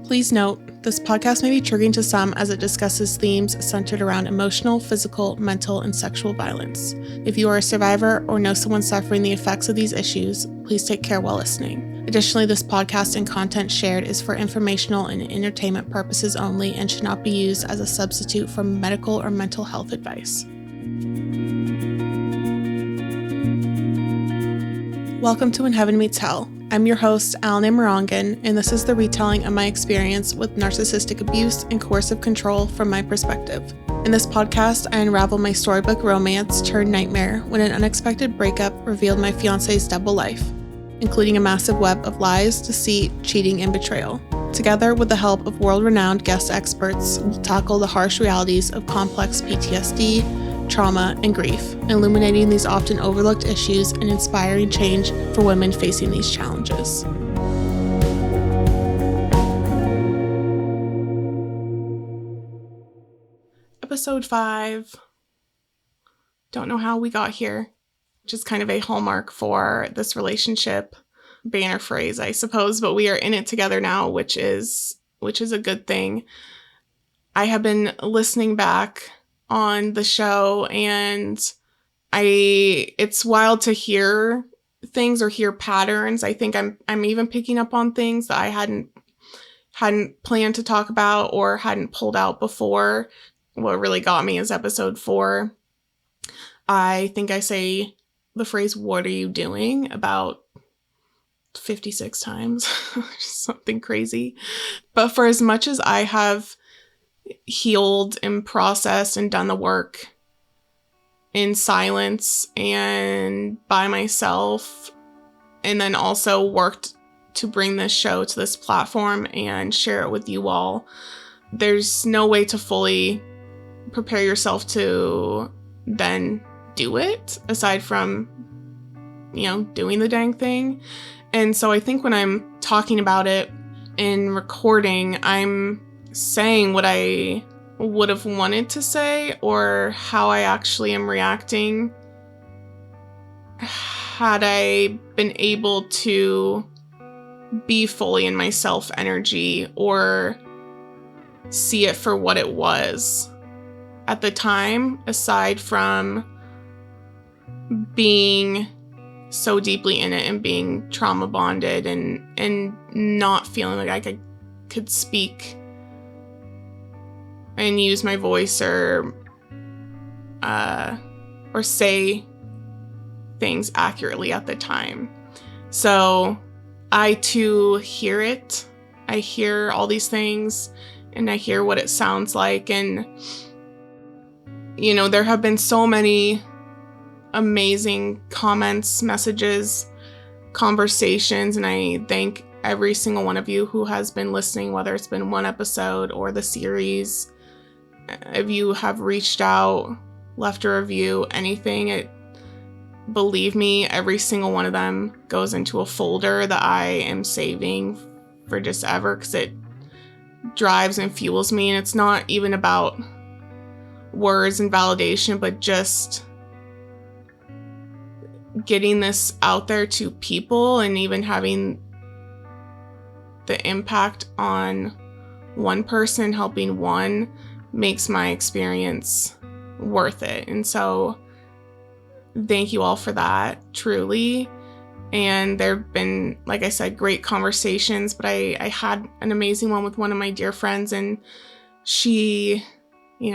Please note, this podcast may be triggering to some as it discusses themes centered around emotional, physical, mental, and sexual violence. If you are a survivor or know someone suffering the effects of these issues, please take care while listening. Additionally, this podcast and content shared is for informational and entertainment purposes only and should not be used as a substitute for medical or mental health advice. Welcome to When Heaven Meets Hell. I'm your host, Allyn, and this is the retelling of my experience with narcissistic abuse and coercive control from my perspective. In this podcast, I unravel my storybook romance turned nightmare when an unexpected breakup revealed my fiancé's double life, including a massive web of lies, deceit, cheating, and betrayal. Together, with the help of world-renowned guest experts, we'll tackle the harsh realities of complex PTSD, trauma, and grief, illuminating these often overlooked issues and inspiring change for women facing these challenges. Episode 5. Don't know how we got here, which is kind of a hallmark for this relationship. Banner phrase, I suppose, but we are in it together now, which is a good thing. I have been listening back on the show, and it's wild to hear things or hear patterns. I think I'm even picking up on things that I hadn't planned to talk about or hadn't pulled out before. What really got me is episode 4. I think I say the phrase, "What are you doing?" about 56 times. Something crazy. But for as much as I have healed and processed and done the work in silence and by myself, and then also worked to bring this show to this platform and share it with you all, there's no way to fully prepare yourself to then do it aside from, doing the dang thing. And so I think when I'm talking about it in recording, I'm saying what I would have wanted to say or how I actually am reacting had I been able to be fully in my self energy or see it for what it was at the time, aside from being so deeply in it and being trauma bonded and not feeling like I could speak and use my voice or say things accurately at the time. So I too hear it. I hear all these things and I hear what it sounds like. And, there have been so many amazing comments, messages, conversations, and I thank every single one of you who has been listening, whether it's been one episode or the series. If you have reached out, left a review, anything, believe me, every single one of them goes into a folder that I am saving for just ever, because it drives and fuels me. And it's not even about words and validation, but just getting this out there to people and even having the impact on one person, helping one, makes my experience worth it. And so thank you all for that, truly. And there have been, like I said, great conversations, but I had an amazing one with one of my dear friends, and she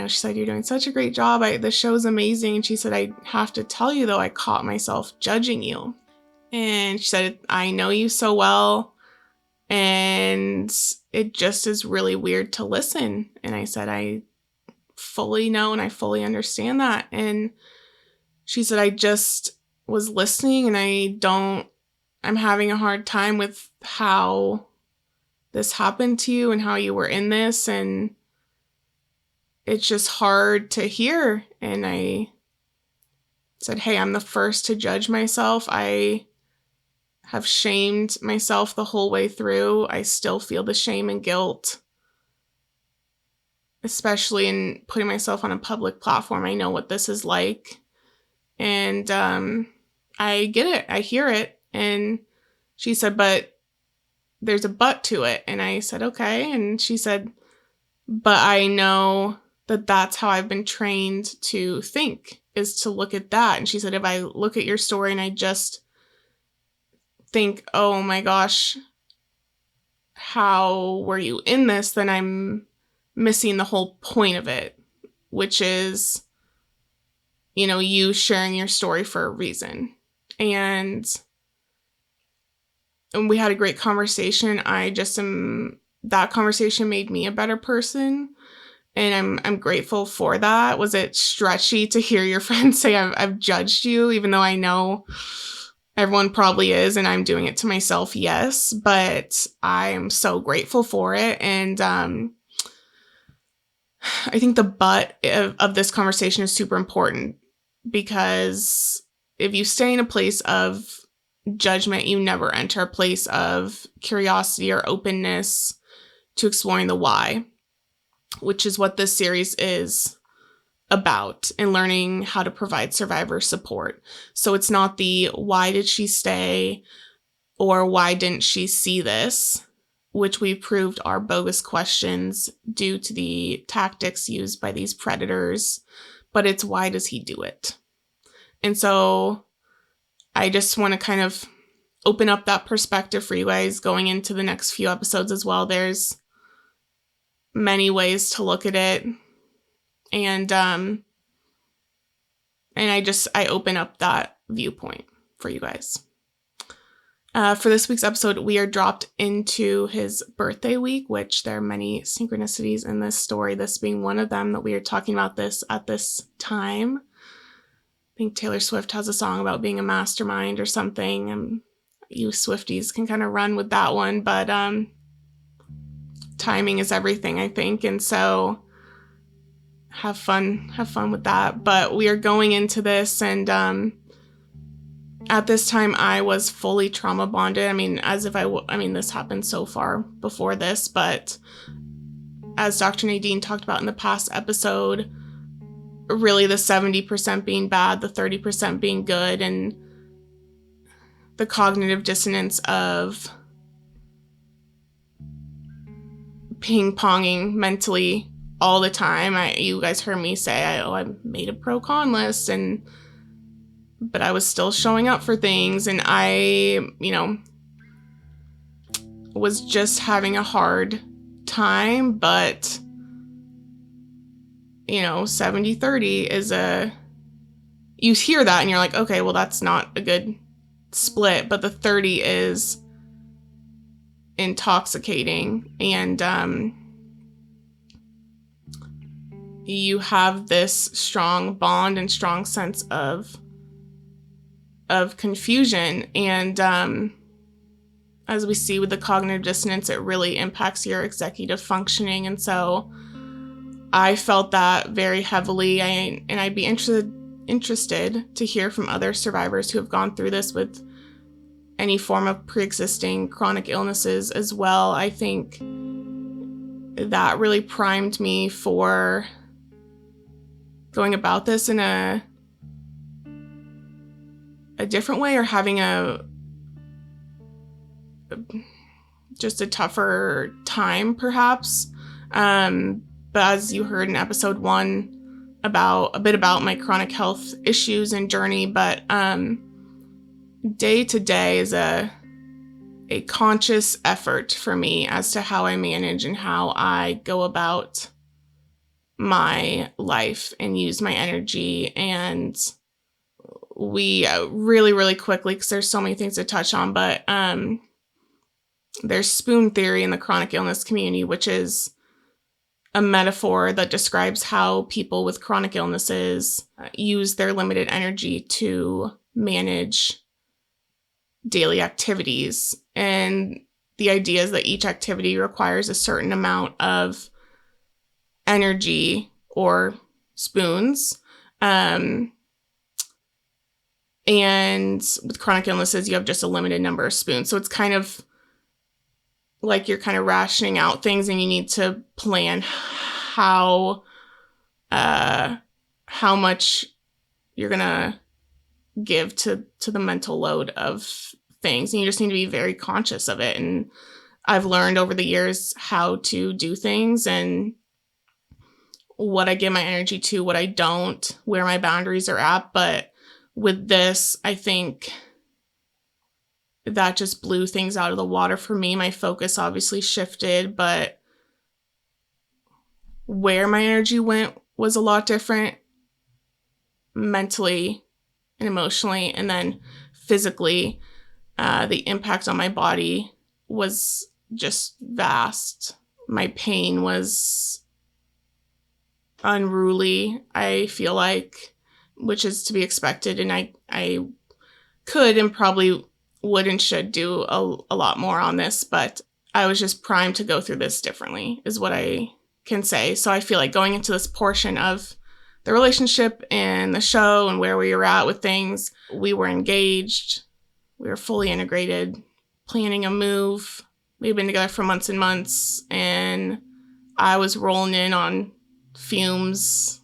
said, "You're doing such a great job. The show's amazing." And she said, "I have to tell you though, I caught myself judging you." And she said, "I know you so well, and it just is really weird to listen." And I said, "I fully know and I fully understand that." And she said, "I just was listening and I'm having a hard time with how this happened to you and how you were in this, and it's just hard to hear." And I said, "Hey, I'm the first to judge myself. I have shamed myself the whole way through. I still feel the shame and guilt, especially in putting myself on a public platform. I know what this is like. And I get it. I hear it." And she said, "But there's a but to it. And I said, okay. And she said, but I know that that's how I've been trained to think, is to look at that. And she said, if I look at your story and I just think, oh my gosh, how were you in this? Then I'm missing the whole point of it, which is, you sharing your story for a reason. And we had a great conversation. That conversation made me a better person. And I'm grateful for that. Was it stretchy to hear your friends say I've judged you, even though I know everyone probably is, and I'm doing it to myself? Yes, but I'm so grateful for it. And I think the but of this conversation is super important, because if you stay in a place of judgment, you never enter a place of curiosity or openness to exploring the why, which is what this series is about, and learning how to provide survivor support. So it's not the why did she stay or why didn't she see this, which we've proved are bogus questions due to the tactics used by these predators, but it's why does he do it? And so I just want to kind of open up that perspective for you guys going into the next few episodes as well. There's many ways to look at it. And I open up that viewpoint for you guys. For this week's episode, we are dropped into his birthday week, which there are many synchronicities in this story, this being one of them, that we are talking about this at this time. I think Taylor Swift has a song about being a mastermind or something, and you Swifties can kind of run with that one, but timing is everything, I think, and so have fun with that. But we are going into this, and at this time I was fully trauma bonded. I mean, this happened so far before this, but as Dr. Nadine talked about in the past episode, really the 70% being bad, the 30% being good, and the cognitive dissonance of ping-ponging mentally all the time. You guys heard me say, I made a pro-con list, but I was still showing up for things, and I, was just having a hard time. But 70-30 is you hear that and you're like, okay, well, that's not a good split, but the 30 is intoxicating, and you have this strong bond and strong sense of confusion. And as we see with the cognitive dissonance, it really impacts your executive functioning. And so I felt that very heavily. And I'd be interested to hear from other survivors who have gone through this with any form of pre-existing chronic illnesses as well. I think that really primed me for going about this in a different way, or having just a tougher time, perhaps. But as you heard in episode 1, a bit about my chronic health issues and journey, but day to day is a conscious effort for me as to how I manage and how I go about my life and use my energy. And we really, really quickly, because there's so many things to touch on, but there's spoon theory in the chronic illness community, which is a metaphor that describes how people with chronic illnesses use their limited energy to manage daily activities. And the idea is that each activity requires a certain amount of energy or spoons. And with chronic illnesses, you have just a limited number of spoons. So it's kind of like you're kind of rationing out things, and you need to plan how much you're gonna give to the mental load of things, and you just need to be very conscious of it. And I've learned over the years how to do things and what I give my energy to, what I don't, where my boundaries are at. But with this, I think that just blew things out of the water for me. My focus obviously shifted, but where my energy went was a lot different mentally and emotionally, and then physically. The impact on my body was just vast. My pain was unruly, I feel like, which is to be expected. And I could and probably would and should do a lot more on this, but I was just primed to go through this differently, is what I can say. So I feel like going into this portion of the relationship and the show and where we were at with things, we were engaged, we were fully integrated, planning a move. We had been together for months and months, and I was rolling in on fumes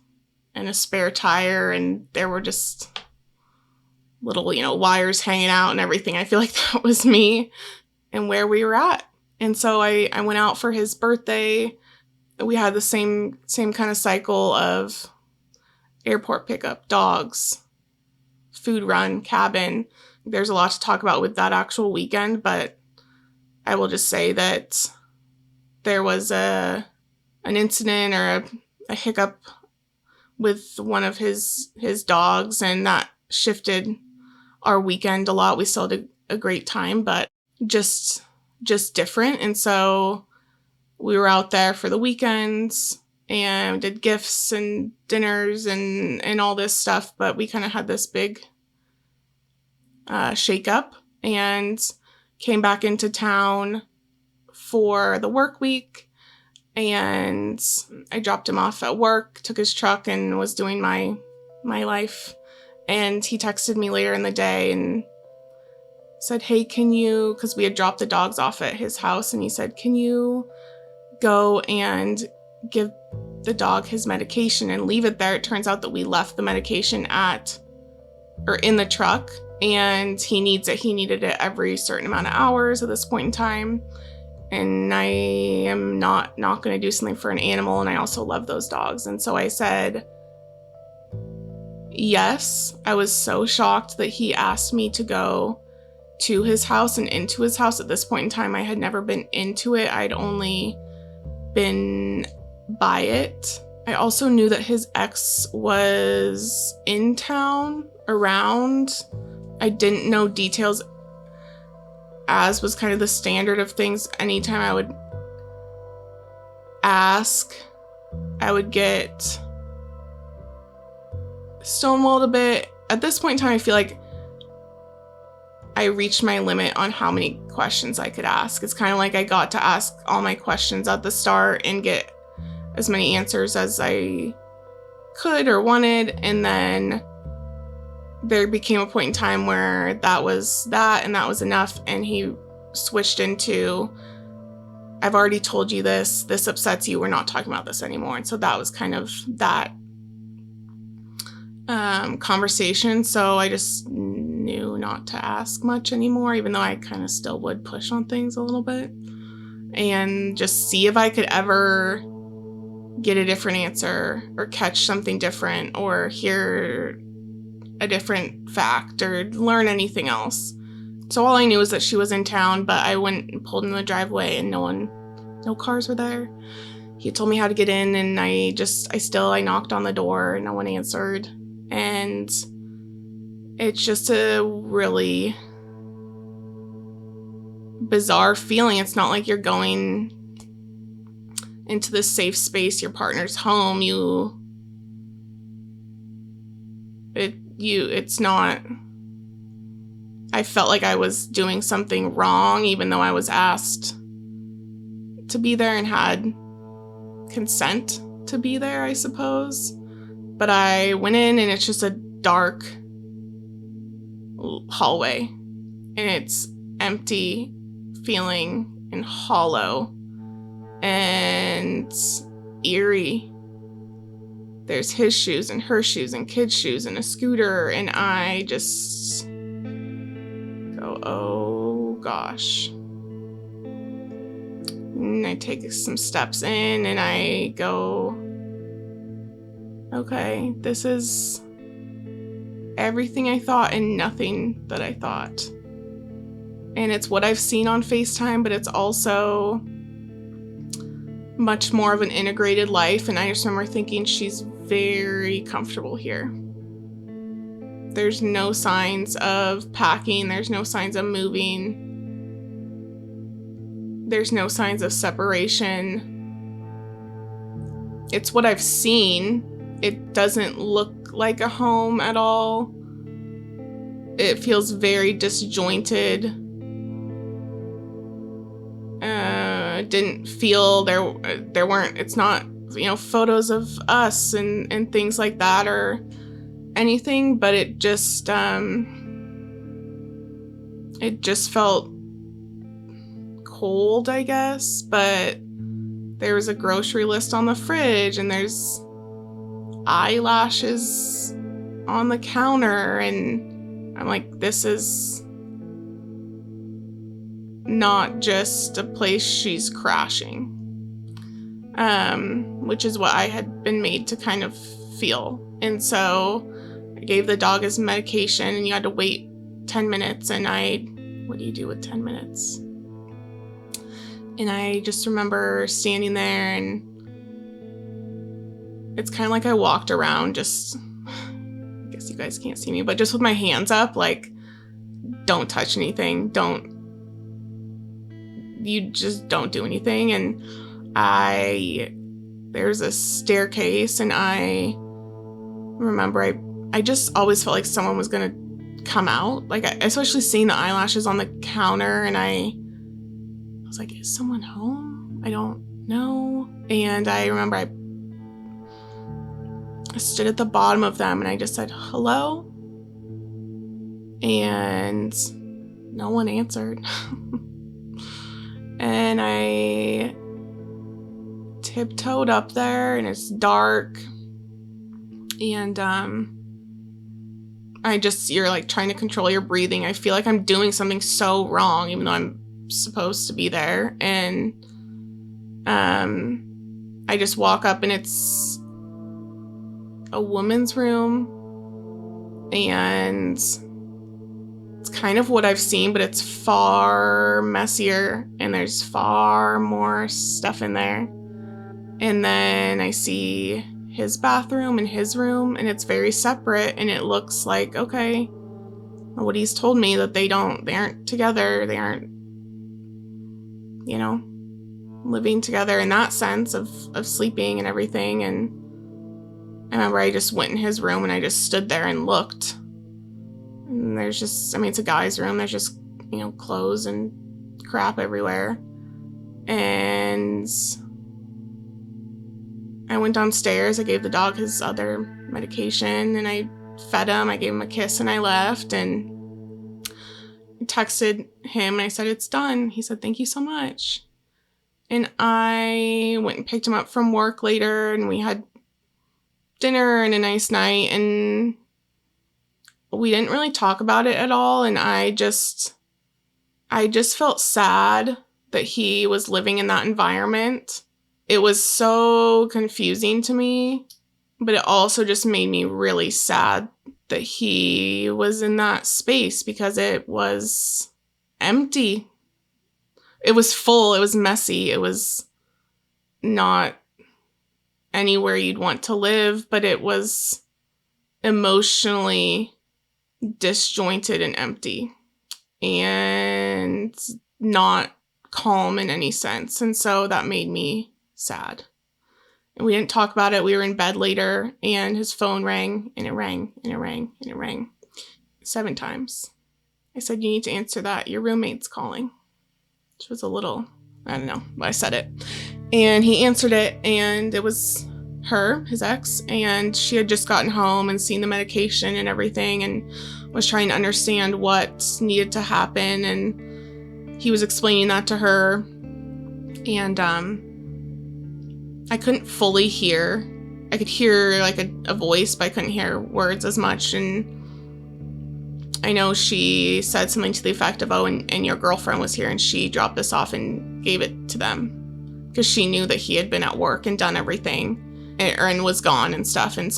and a spare tire, and there were just little, wires hanging out and everything. I feel like that was me and where we were at. And so I went out for his birthday. We had the same kind of cycle of airport pickup, dogs, food run, cabin. There's a lot to talk about with that actual weekend, but I will just say that there was an incident or a hiccup with one of his dogs, and that shifted our weekend a lot. We still had a great time, but just different. And so we were out there for the weekends and did gifts and dinners and all this stuff, but we kind of had this big shake up and came back into town for the work week. And I dropped him off at work, took his truck, and was doing my life. And he texted me later in the day and said, hey, because we had dropped the dogs off at his house, and he said, can you go and give the dog his medication and leave it there? It turns out that we left the medication in the truck, and he needs it. He needed it every certain amount of hours at this point in time. And I am not going to do something for an animal, and I also love those dogs. And so I said, yes. I was so shocked that he asked me to go to his house and into his house. At this point in time, I had never been into it. I'd only been by it. I also knew that his ex was in town, around. I didn't know details, as was kind of the standard of things. Anytime I would ask, I would get stonewalled a bit. At this point in time, I feel like I reached my limit on how many questions I could ask. It's kind of like I got to ask all my questions at the start and get as many answers as I could or wanted, and then there became a point in time where that was that, and that was enough, and he switched into, I've already told you this upsets you, we're not talking about this anymore. And so that was kind of that conversation. So I just knew not to ask much anymore, even though I kind of still would push on things a little bit, and just see if I could ever get a different answer or catch something different or hear a different fact or learn anything else. So all I knew was that she was in town, but I went and pulled in the driveway and no cars were there. He told me how to get in, and I knocked on the door and no one answered. And it's just a really bizarre feeling. It's not like you're going into this safe space, your partner's home. It's not, I felt like I was doing something wrong, even though I was asked to be there and had consent to be there, I suppose. But I went in, and it's just a dark hallway, and it's empty feeling and hollow and eerie. There's his shoes and her shoes and kids' shoes and a scooter, and I just go, oh gosh. And I take some steps in and I go, okay, this is everything I thought and nothing that I thought. And it's what I've seen on FaceTime, but it's also much more of an integrated life. And I just remember thinking she's very comfortable here. There's no signs of packing. There's no signs of moving. There's no signs of separation. It's what I've seen. It doesn't look like a home at all. It feels very disjointed. Didn't feel there weren't, it's not, photos of us and things like that or anything, but it just felt cold, I guess. But there was a grocery list on the fridge and there's eyelashes on the counter, and I'm like, this is not just a place she's crashing, which is what I had been made to kind of feel. And so I gave the dog his medication, and you had to wait 10 minutes. And what do you do with 10 minutes? And I just remember standing there, and it's kind of like I walked around, just, I guess you guys can't see me, but just with my hands up, like, don't touch anything, you just don't do anything. And there's a staircase, and I remember I just always felt like someone was gonna come out, like, especially seeing the eyelashes on the counter, and I was like, is someone home? I don't know. And I remember I stood at the bottom of them and I just said, hello? And no one answered. And I tiptoed up there, and it's dark, and you're like trying to control your breathing. I feel like I'm doing something so wrong, even though I'm supposed to be there. And I just walk up, and it's a woman's room, and it's kind of what I've seen, but it's far messier, and there's far more stuff in there. And then I see his bathroom and his room, and it's very separate, and it looks like, okay, what he's told me, that they aren't together, they aren't, living together in that sense of sleeping and everything. And I remember I just went in his room, and I just stood there and looked. And there's just, it's a guy's room. There's just, clothes and crap everywhere. And I went downstairs. I gave the dog his other medication, and I fed him. I gave him a kiss, and I left. And I texted him, and I said, it's done. He said, thank you so much. And I went and picked him up from work later, and we had dinner and a nice night, and we didn't really talk about it at all. And I just felt sad that he was living in that environment. It was so confusing to me, but it also just made me really sad that he was in that space, because it was empty. It was full. It was messy. It was not anywhere you'd want to live, but it was emotionally disjointed and empty and not calm in any sense. And so that made me sad. And we didn't talk about it. We were in bed later, and his phone rang, and it rang, and it rang, and it rang 7 times. I said, you need to answer that. Your roommate's calling. Which was a little, I don't know, but I said it. And he answered it, and it was her, his ex, and she had just gotten home and seen the medication and everything, and was trying to understand what needed to happen. And he was explaining that to her, and I couldn't fully hear. I could hear like a voice, but I couldn't hear words as much. And I know she said something to the effect of, oh, and your girlfriend was here, and she dropped this off and gave it to them. because she knew that he had been at work and done everything and was gone and stuff. And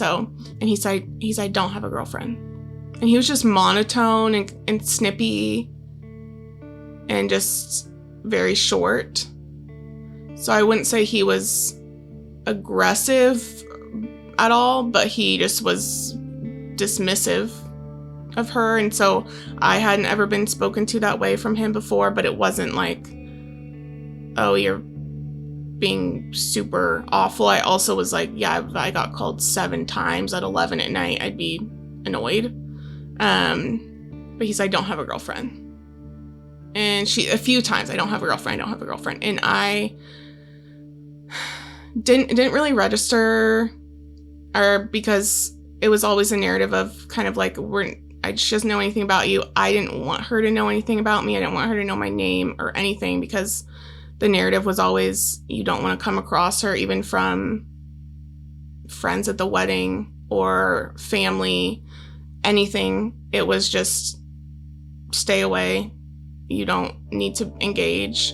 he said, I don't have a girlfriend. And he was just monotone and snippy and just very short. So I wouldn't say he was aggressive at all, but he just was dismissive of her. And so I hadn't ever been spoken to that way from him before, but it wasn't like, oh, you're being super awful. I also was like, yeah, if I got called 7 times at 11 at night, I'd be annoyed. But he's like, I don't have a girlfriend. And a few times, I don't have a girlfriend. And I didn't really register, or because it was always a narrative of kind of like, she doesn't know anything about you. I didn't want her to know anything about me. I didn't want her to know my name or anything, because the narrative was always, you don't want to come across her, even from friends at the wedding or family, anything. It was just stay away. You don't need to engage.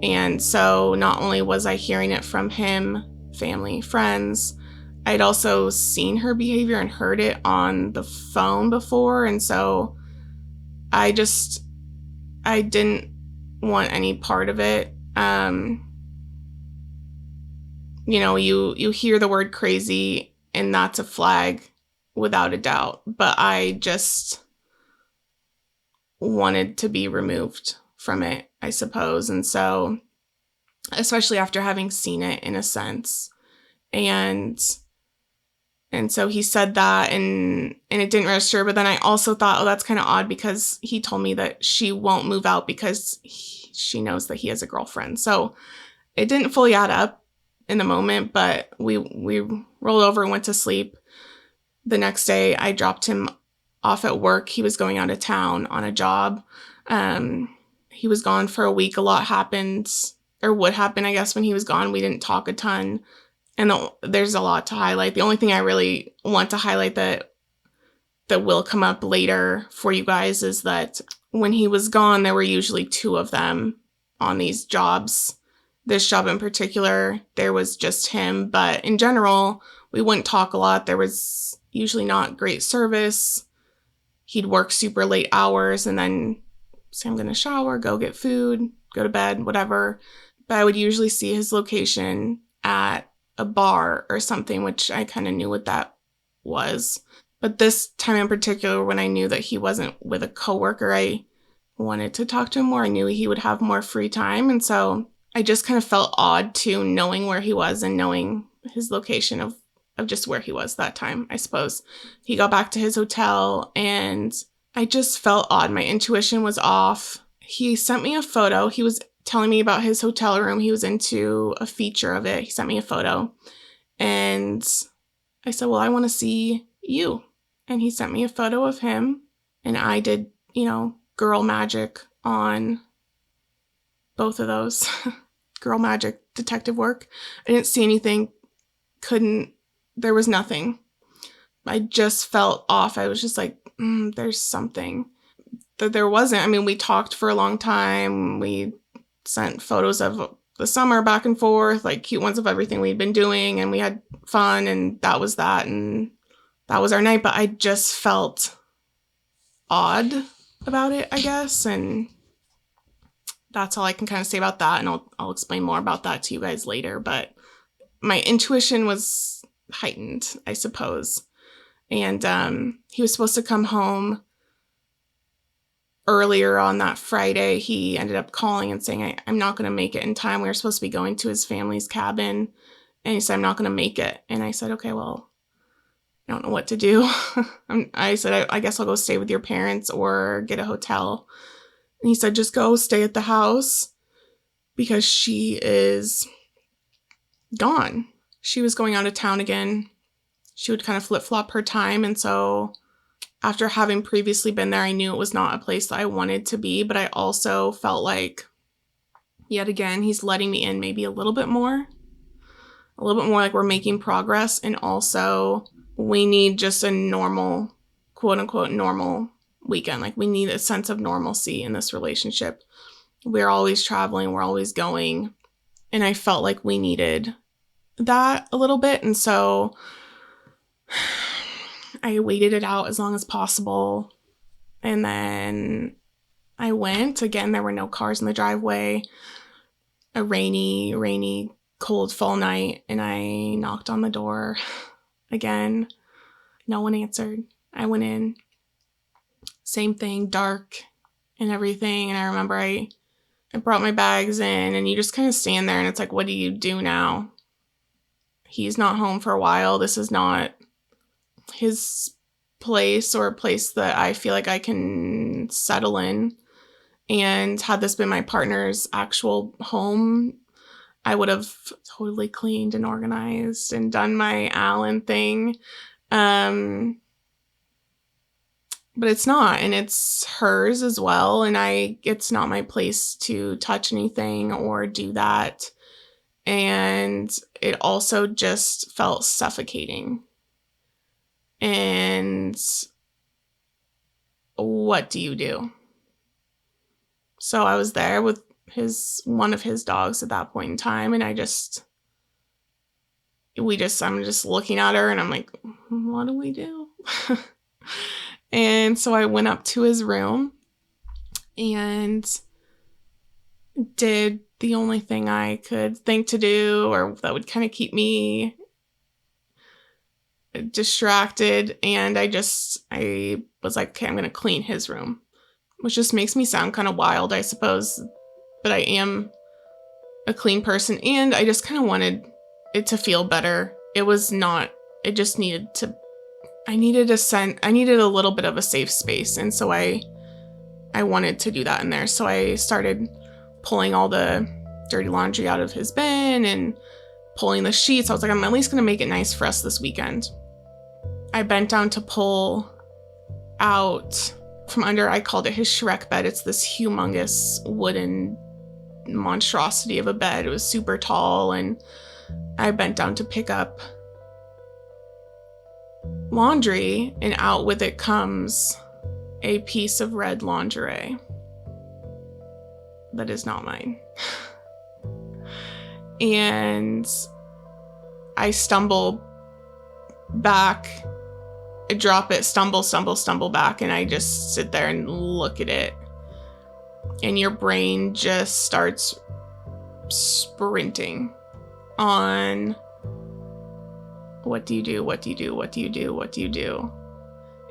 And so not only was I hearing it from him, family, friends, I'd also seen her behavior and heard it on the phone before. And so I didn't want any part of it. You hear the word crazy and that's a flag without a doubt, but I just wanted to be removed from it, I suppose. And so, especially after having seen it in a sense. And so he said that and it didn't register. But then I also thought, oh, that's kind of odd, because he told me that she won't move out because she knows that he has a girlfriend. So it didn't fully add up in the moment, but we rolled over and went to sleep. The next day I dropped him off at work. He was going out of town on a job. He was gone for a week. A lot happened, or would happen, I guess, when he was gone. We didn't talk a ton. And there's a lot to highlight. The only thing I really want to highlight that will come up later for you guys is that when he was gone, there were usually 2 of them on these jobs. This job in particular, there was just him. But in general, we wouldn't talk a lot. There was usually not great service. He'd work super late hours and then say, I'm going to shower, go get food, go to bed, whatever. But I would usually see his location at a bar or something, which I kind of knew what that was. But this time in particular, when I knew that he wasn't with a coworker, I wanted to talk to him more. I knew he would have more free time. And so I just kind of felt odd too, knowing where he was and knowing his location of just where he was that time, I suppose. He got back to his hotel and I just felt odd. My intuition was off. He sent me a photo. He was telling me about his hotel room. He was into a feature of it. He sent me a photo and I said, well, I want to see you. And he sent me a photo of him and I did, girl magic on both of those. Girl magic, detective work. I didn't see anything. There was nothing. I just felt off. I was just like, there's something that there wasn't. I mean, we talked for a long time. We sent photos of the summer back and forth, like cute ones of everything we'd been doing, and we had fun, and that was that, and that was our night. But I just felt odd about it, I guess, and that's all I can kind of say about that, and I'll explain more about that to you guys later. But my intuition was heightened, I suppose. And he was supposed to come home earlier on that Friday. He ended up calling and saying, I'm not going to make it in time. We were supposed to be going to his family's cabin. And he said, I'm not going to make it. And I said, okay, well, I don't know what to do. I said, I guess I'll go stay with your parents or get a hotel. And he said, just go stay at the house because she is gone. She was going out of town again. She would kind of flip-flop her time. And so after having previously been there, I knew it was not a place that I wanted to be. But I also felt like, yet again, he's letting me in maybe a little bit more like we're making progress. And also we need just a normal, quote unquote, normal weekend. Like we need a sense of normalcy in this relationship. We're always traveling. We're always going. And I felt like we needed that a little bit. And so I waited it out as long as possible. And then I went. Again, there were no cars in the driveway. A rainy, cold fall night. And I knocked on the door again. No one answered. I went in. Same thing, dark and everything. And I remember I brought my bags in, and you just kind of stand there and it's like, what do you do now? He's not home for a while. This is not his place or a place that I feel like I can settle in. And had this been my partner's actual home, I would have totally cleaned and organized and done my Allyn thing. But it's not, and it's hers as well. And it's not my place to touch anything or do that. And it also just felt suffocating. And what do you do? So I was there with one of his dogs at that point in time, and I'm just looking at her and I'm like, what do we do? And so I went up to his room and did the only thing I could think to do, or that would kind of keep me distracted. And I was like, okay, I'm going to clean his room, which just makes me sound kind of wild, I suppose. But I am a clean person, and I just kind of wanted it to feel better. I needed a little bit of a safe space. And so I wanted to do that in there. So I started pulling all the dirty laundry out of his bin and pulling the sheets. I was like, I'm at least going to make it nice for us this weekend. I bent down to pull out from under, I called it his Shrek bed. It's this humongous wooden monstrosity of a bed. It was super tall, and I bent down to pick up laundry, and out with it comes a piece of red lingerie that is not mine. And I stumble back, I drop it, stumble back, and I just sit there and look at it. And your brain just starts sprinting on what do you do? What do you do? What do you do? What do you do?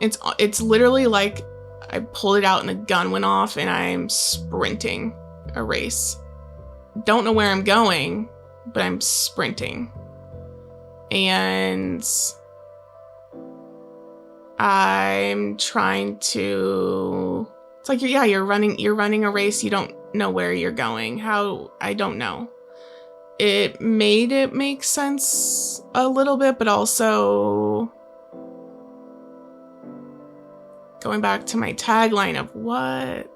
It's literally like I pulled it out and the gun went off and I'm sprinting a race. Don't know where I'm going, but I'm sprinting. And I'm trying to, it's like, you're running a race. You don't know where you're going. How? I don't know. It made it make sense a little bit, but also going back to my tagline of what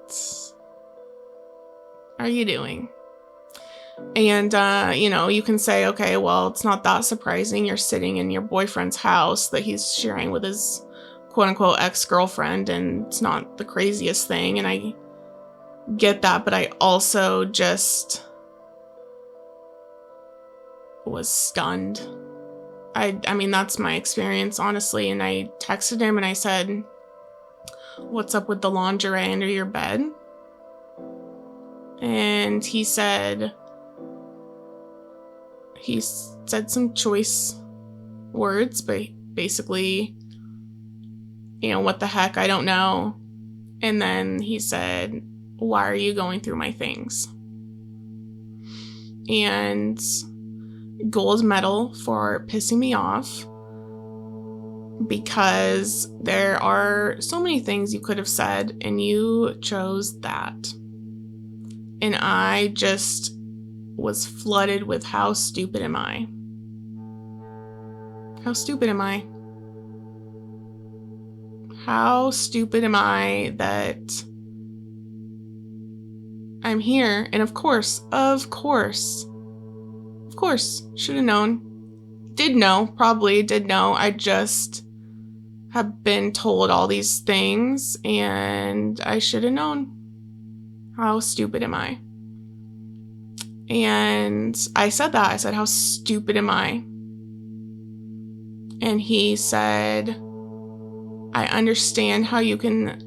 are you doing? And, you can say, okay, well, it's not that surprising. You're sitting in your boyfriend's house that he's sharing with his quote unquote ex-girlfriend, and it's not the craziest thing. And I get that, but I also just was stunned. I mean, that's my experience, honestly. And I texted him and I said, what's up with the lingerie under your bed? And he said some choice words, but basically, what the heck, I don't know. And then he said, why are you going through my things? And gold medal for pissing me off, because there are so many things you could have said and you chose that. And I just was flooded with how stupid am I? How stupid am I? How stupid am I that I'm here? And of course, should have known. Probably did know. I just have been told all these things and I should have known. How stupid am I? And I said that. I said, how stupid am I? And he said, I understand how you can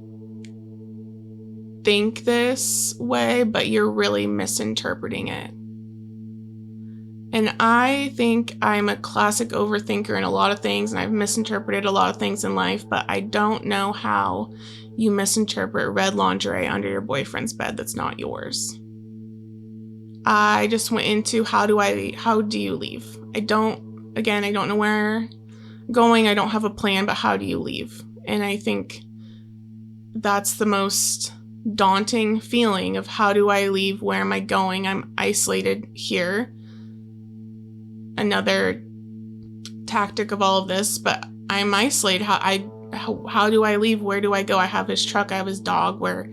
think this way, but you're really misinterpreting it. And I think I'm a classic overthinker in a lot of things, and I've misinterpreted a lot of things in life, but I don't know how you misinterpret red lingerie under your boyfriend's bed that's not yours. I just went into how do you leave? I don't know where I'm going. I don't have a plan, but how do you leave? And I think that's the most daunting feeling of how do I leave? Where am I going? I'm isolated here. Another tactic of all of this, but I'm isolated. How do I leave? Where do I go? I have his truck. I have his dog. Where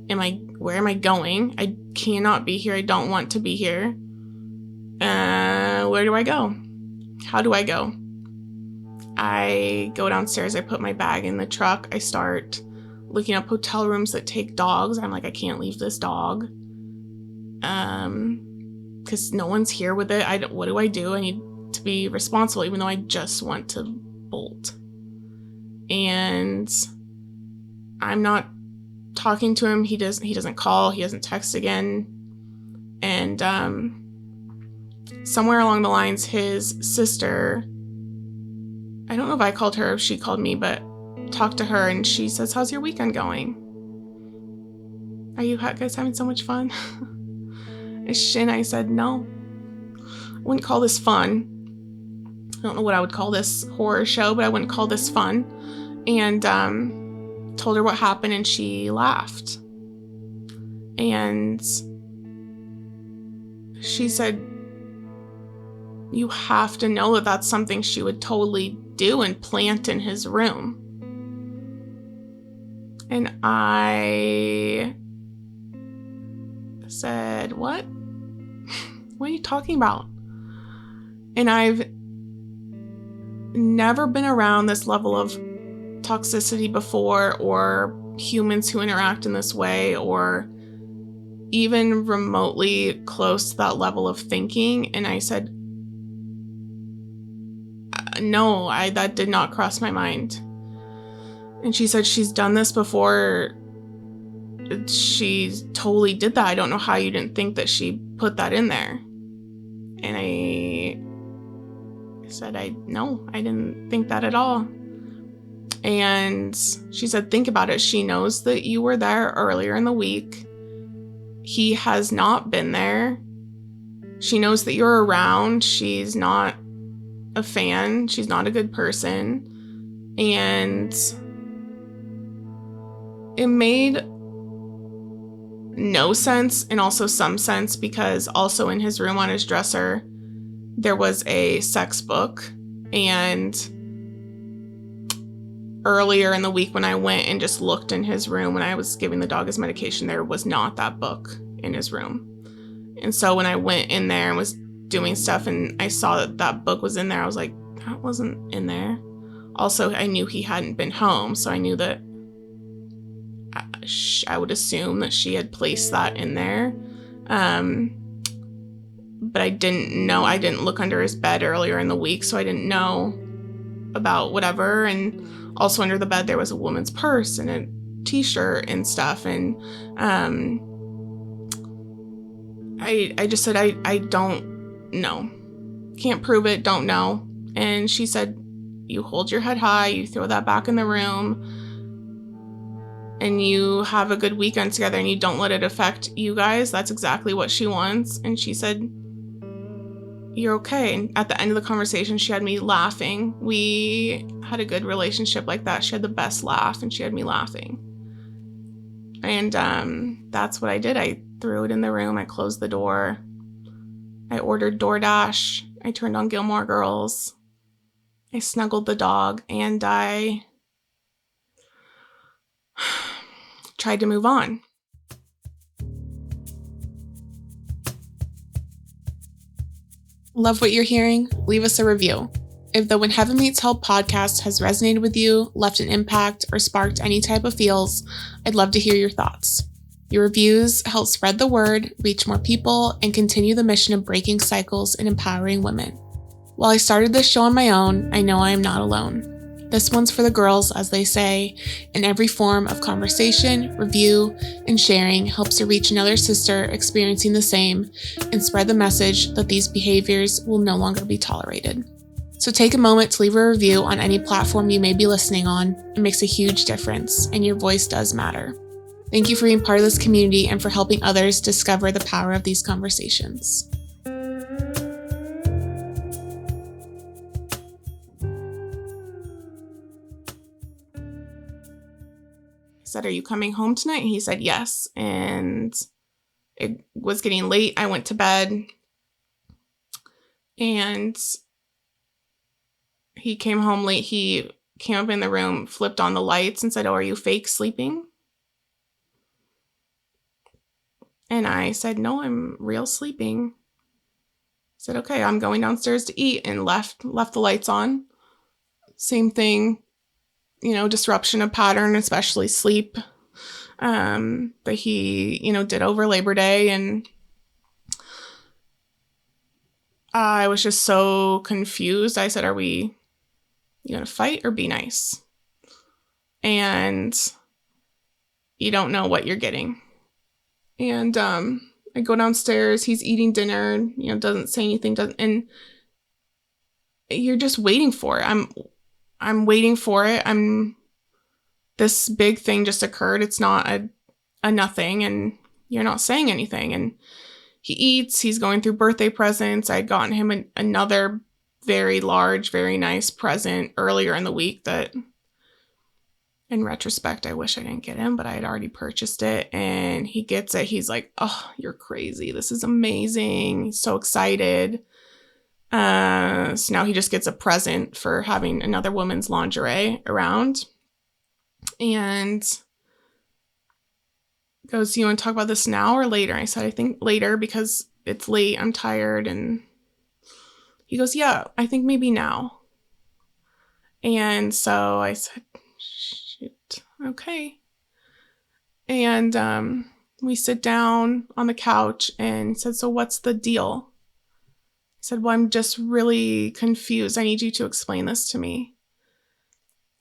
am I going? I cannot be here. I don't want to be here. Where do I go? How do I go? I go downstairs. I put my bag in the truck. I start looking up hotel rooms that take dogs. I'm like, I can't leave this dog. Because no one's here with it. What do I do? I need to be responsible, even though I just want to bolt. And I'm not talking to him. He doesn't call. He doesn't text again. And somewhere along the lines, his sister, I don't know if I called her or if she called me, but talked to her, and she says, how's your weekend going? Are you guys having so much fun? And I said, no, I wouldn't call this fun. I don't know what I would call this horror show, but I wouldn't call this fun. And told her what happened, and she laughed. And she said, you have to know that that's something she would totally do and plant in his room. And I said, what? What are you talking about? And I've never been around this level of toxicity before, or humans who interact in this way, or even remotely close to that level of thinking. And I said, no, that did not cross my mind. And she said she's done this before. She totally did that. I don't know how you didn't think that she put that in there. And I said, no, I didn't think that at all. And she said, think about it. She knows that you were there earlier in the week. He has not been there. She knows that you're around. She's not a fan. She's not a good person. And it made no sense and also some sense, because also in his room on his dresser, there was a sex book. And earlier in the week when I went and just looked in his room when I was giving the dog his medication, there was not that book in his room. And so when I went in there and was doing stuff and I saw that that book was in there, I was like, that wasn't in there. Also, I knew he hadn't been home, so I knew that I would assume that she had placed that in there. But I didn't know. I didn't look under his bed earlier in the week, so I didn't know about whatever. And also under the bed, there was a woman's purse and a t-shirt and stuff. And I just said, I don't know. Can't prove it, don't know. And she said, you hold your head high, you throw that back in the room, and you have a good weekend together and you don't let it affect you guys. That's exactly what she wants. And she said, you're okay. And at the end of the conversation, she had me laughing. We had a good relationship like that. She had the best laugh and she had me laughing. And that's what I did. I threw it in the room. I closed the door. I ordered DoorDash. I turned on Gilmore Girls. I snuggled the dog, and I tried to move on. Love what you're hearing? Leave us a review. If the When Heaven Meets Hell podcast has resonated with you, left an impact, or sparked any type of feels, I'd love to hear your thoughts. Your reviews help spread the word, reach more people, and continue the mission of breaking cycles and empowering women. While I started this show on my own, I know I am not alone. This one's for the girls, as they say, and every form of conversation, review, and sharing helps to reach another sister experiencing the same and spread the message that these behaviors will no longer be tolerated. So take a moment to leave a review on any platform you may be listening on. It makes a huge difference, and your voice does matter. Thank you for being part of this community and for helping others discover the power of these conversations. I said, "Are you coming home tonight?" And he said, "Yes." And it was getting late. I went to bed. And he came home late. He came up in the room, flipped on the lights, and said, "Oh, are you fake sleeping?" And I said, "No, I'm real sleeping." He said, "Okay, I'm going downstairs to eat," and left the lights on. Same thing, disruption of pattern, especially sleep, that he, did over Labor Day. And I was just so confused. I said, "Are we going to fight or be nice?" And you don't know what you're getting. And I go downstairs. He's eating dinner, doesn't say anything, and you're just waiting for it. I'm waiting for it. This big thing just occurred. It's not a nothing, and you're not saying anything. And he eats. He's going through birthday presents. I'd gotten him another very large, very nice present earlier in the week that, in retrospect, I wish I didn't get him, but I had already purchased it. And he gets it. He's like, "Oh, you're crazy. This is amazing." He's so excited. So now he just gets a present for having another woman's lingerie around. And goes, "You want to talk about this now or later?" I said, "I think later because it's late. I'm tired." And he goes, "Yeah, I think maybe now." And so I said, "Shoot, okay." And we sit down on the couch, and he said, "So what's the deal?" I said, "Well, I'm just really confused. I need you to explain this to me."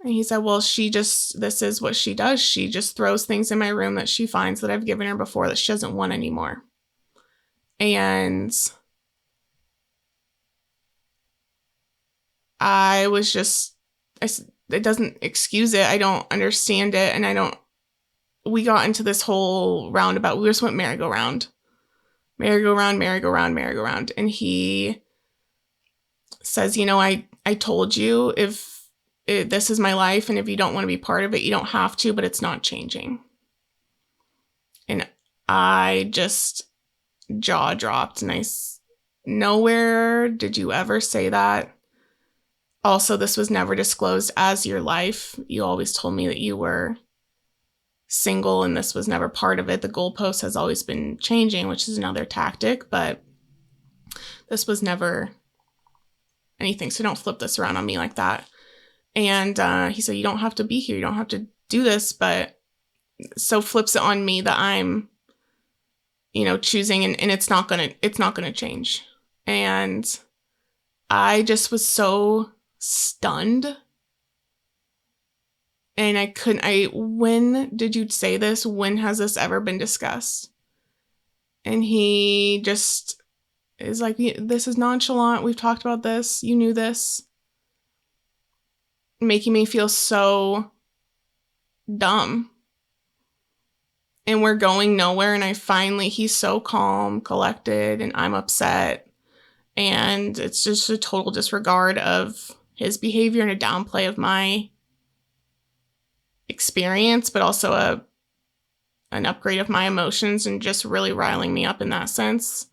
And he said, "Well, this is what she does. She just throws things in my room that she finds that I've given her before that she doesn't want anymore." And I was just, it doesn't excuse it. I don't understand it. And we got into this whole roundabout. We just went merry-go-round. Merry-go-round, merry-go-round, merry-go-round. And he says, I told you this is my life, and if you don't want to be part of it, you don't have to, but it's not changing." And I just jaw dropped, and nowhere did you ever say that. Also, this was never disclosed as your life. You always told me that you were single, and this was never part of it. The goalpost has always been changing, which is another tactic, but this was never anything. So don't flip this around on me like that. And he said, "You don't have to be here. You don't have to do this." But so flips it on me that I'm, choosing, and it's not gonna change. And I just was so stunned. And when did you say this? When has this ever been discussed? And he just is like, "This is nonchalant. We've talked about this. You knew this." Making me feel so dumb. And we're going nowhere. And he's so calm, collected, and I'm upset. And it's just a total disregard of his behavior and a downplay of my experience, but also an upgrade of my emotions, and just really riling me up in that sense.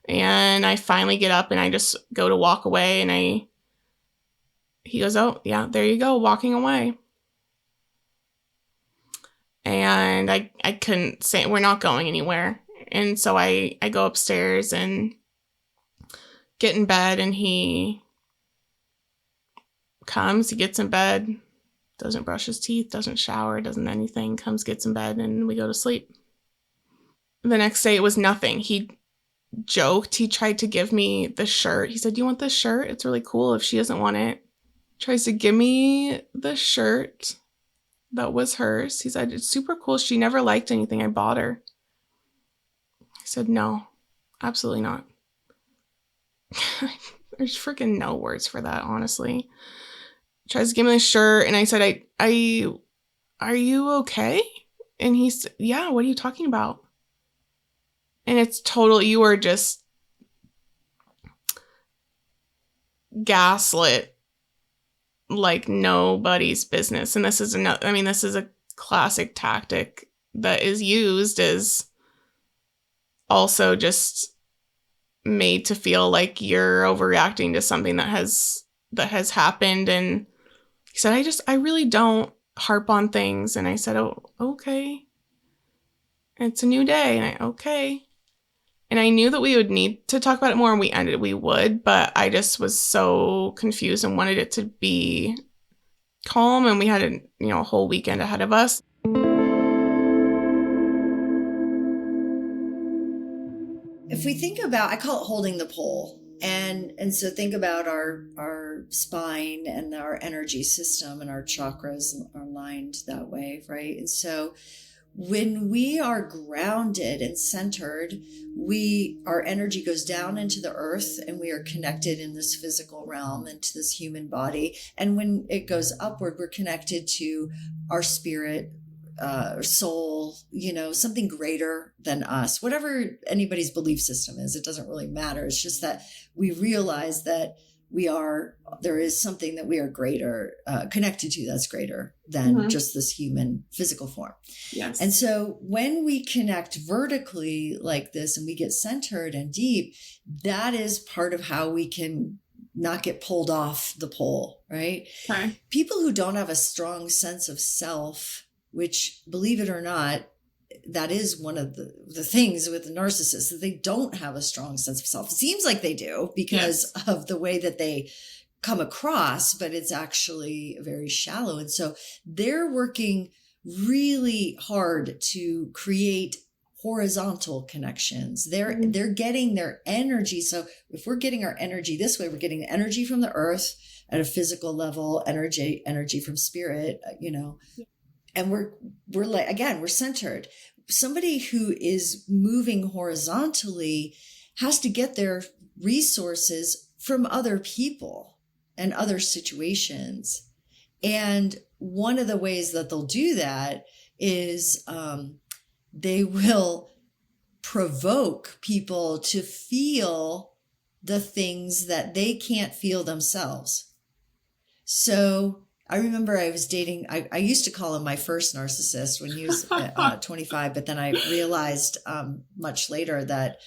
And I finally get up and I just go to walk away, and he goes, "Oh, yeah, there you go, walking away." And I couldn't say, "We're not going anywhere." And so I go upstairs and get in bed, and he comes, he gets in bed, doesn't brush his teeth, doesn't shower, doesn't anything, comes, gets in bed, and we go to sleep. the next day it was nothing. He joked. He tried to give me the shirt. He said, "Do you want this shirt? It's really cool if she doesn't want it." Tries to give me the shirt that was hers. He said, "It's super cool. She never liked anything I bought her." I said, "No, absolutely not." There's freaking no words for that, honestly. Tries to give me the shirt, and I said, are you okay?" And he said, "Yeah, what are you talking about?" And it's total, you are just gaslit like nobody's business. And this is this is a classic tactic that is used, as also just made to feel like you're overreacting to something that has happened. And he said, I really don't harp on things. And I said, "Oh, okay. It's a new day." And okay. And I knew that we would need to talk about it more, and we would, but I just was so confused and wanted it to be calm, and we had a whole weekend ahead of us. If we think about, I call it holding the pole. And so think about our spine and our energy system, and our chakras are aligned that way, right? And so when we are grounded and centered, our energy goes down into the earth, and we are connected in this physical realm into this human body. And when it goes upward, we're connected to our spirit, soul, something greater than us, whatever anybody's belief system is. It doesn't really matter. It's just that we realize that there is something that we are greater, connected to, that's greater than just this human physical form. Yes. And so when we connect vertically like this, and we get centered and deep, that is part of how we can not get pulled off the pole, right? Okay. People who don't have a strong sense of self, which, believe it or not, that is one of the things with the narcissists, that they don't have a strong sense of self. It seems like they do because of the way that they come across, but it's actually very shallow. And so they're working really hard to create horizontal connections. They're getting their energy. So if we're getting our energy this way, we're getting the energy from the earth at a physical level, energy from spirit, and we're like, again, we're centered. Somebody who is moving horizontally has to get their resources from other people and other situations. And one of the ways that they'll do that is they will provoke people to feel the things that they can't feel themselves. So I remember I was dating, I used to call him my first narcissist when he was 25, but then I realized much later that,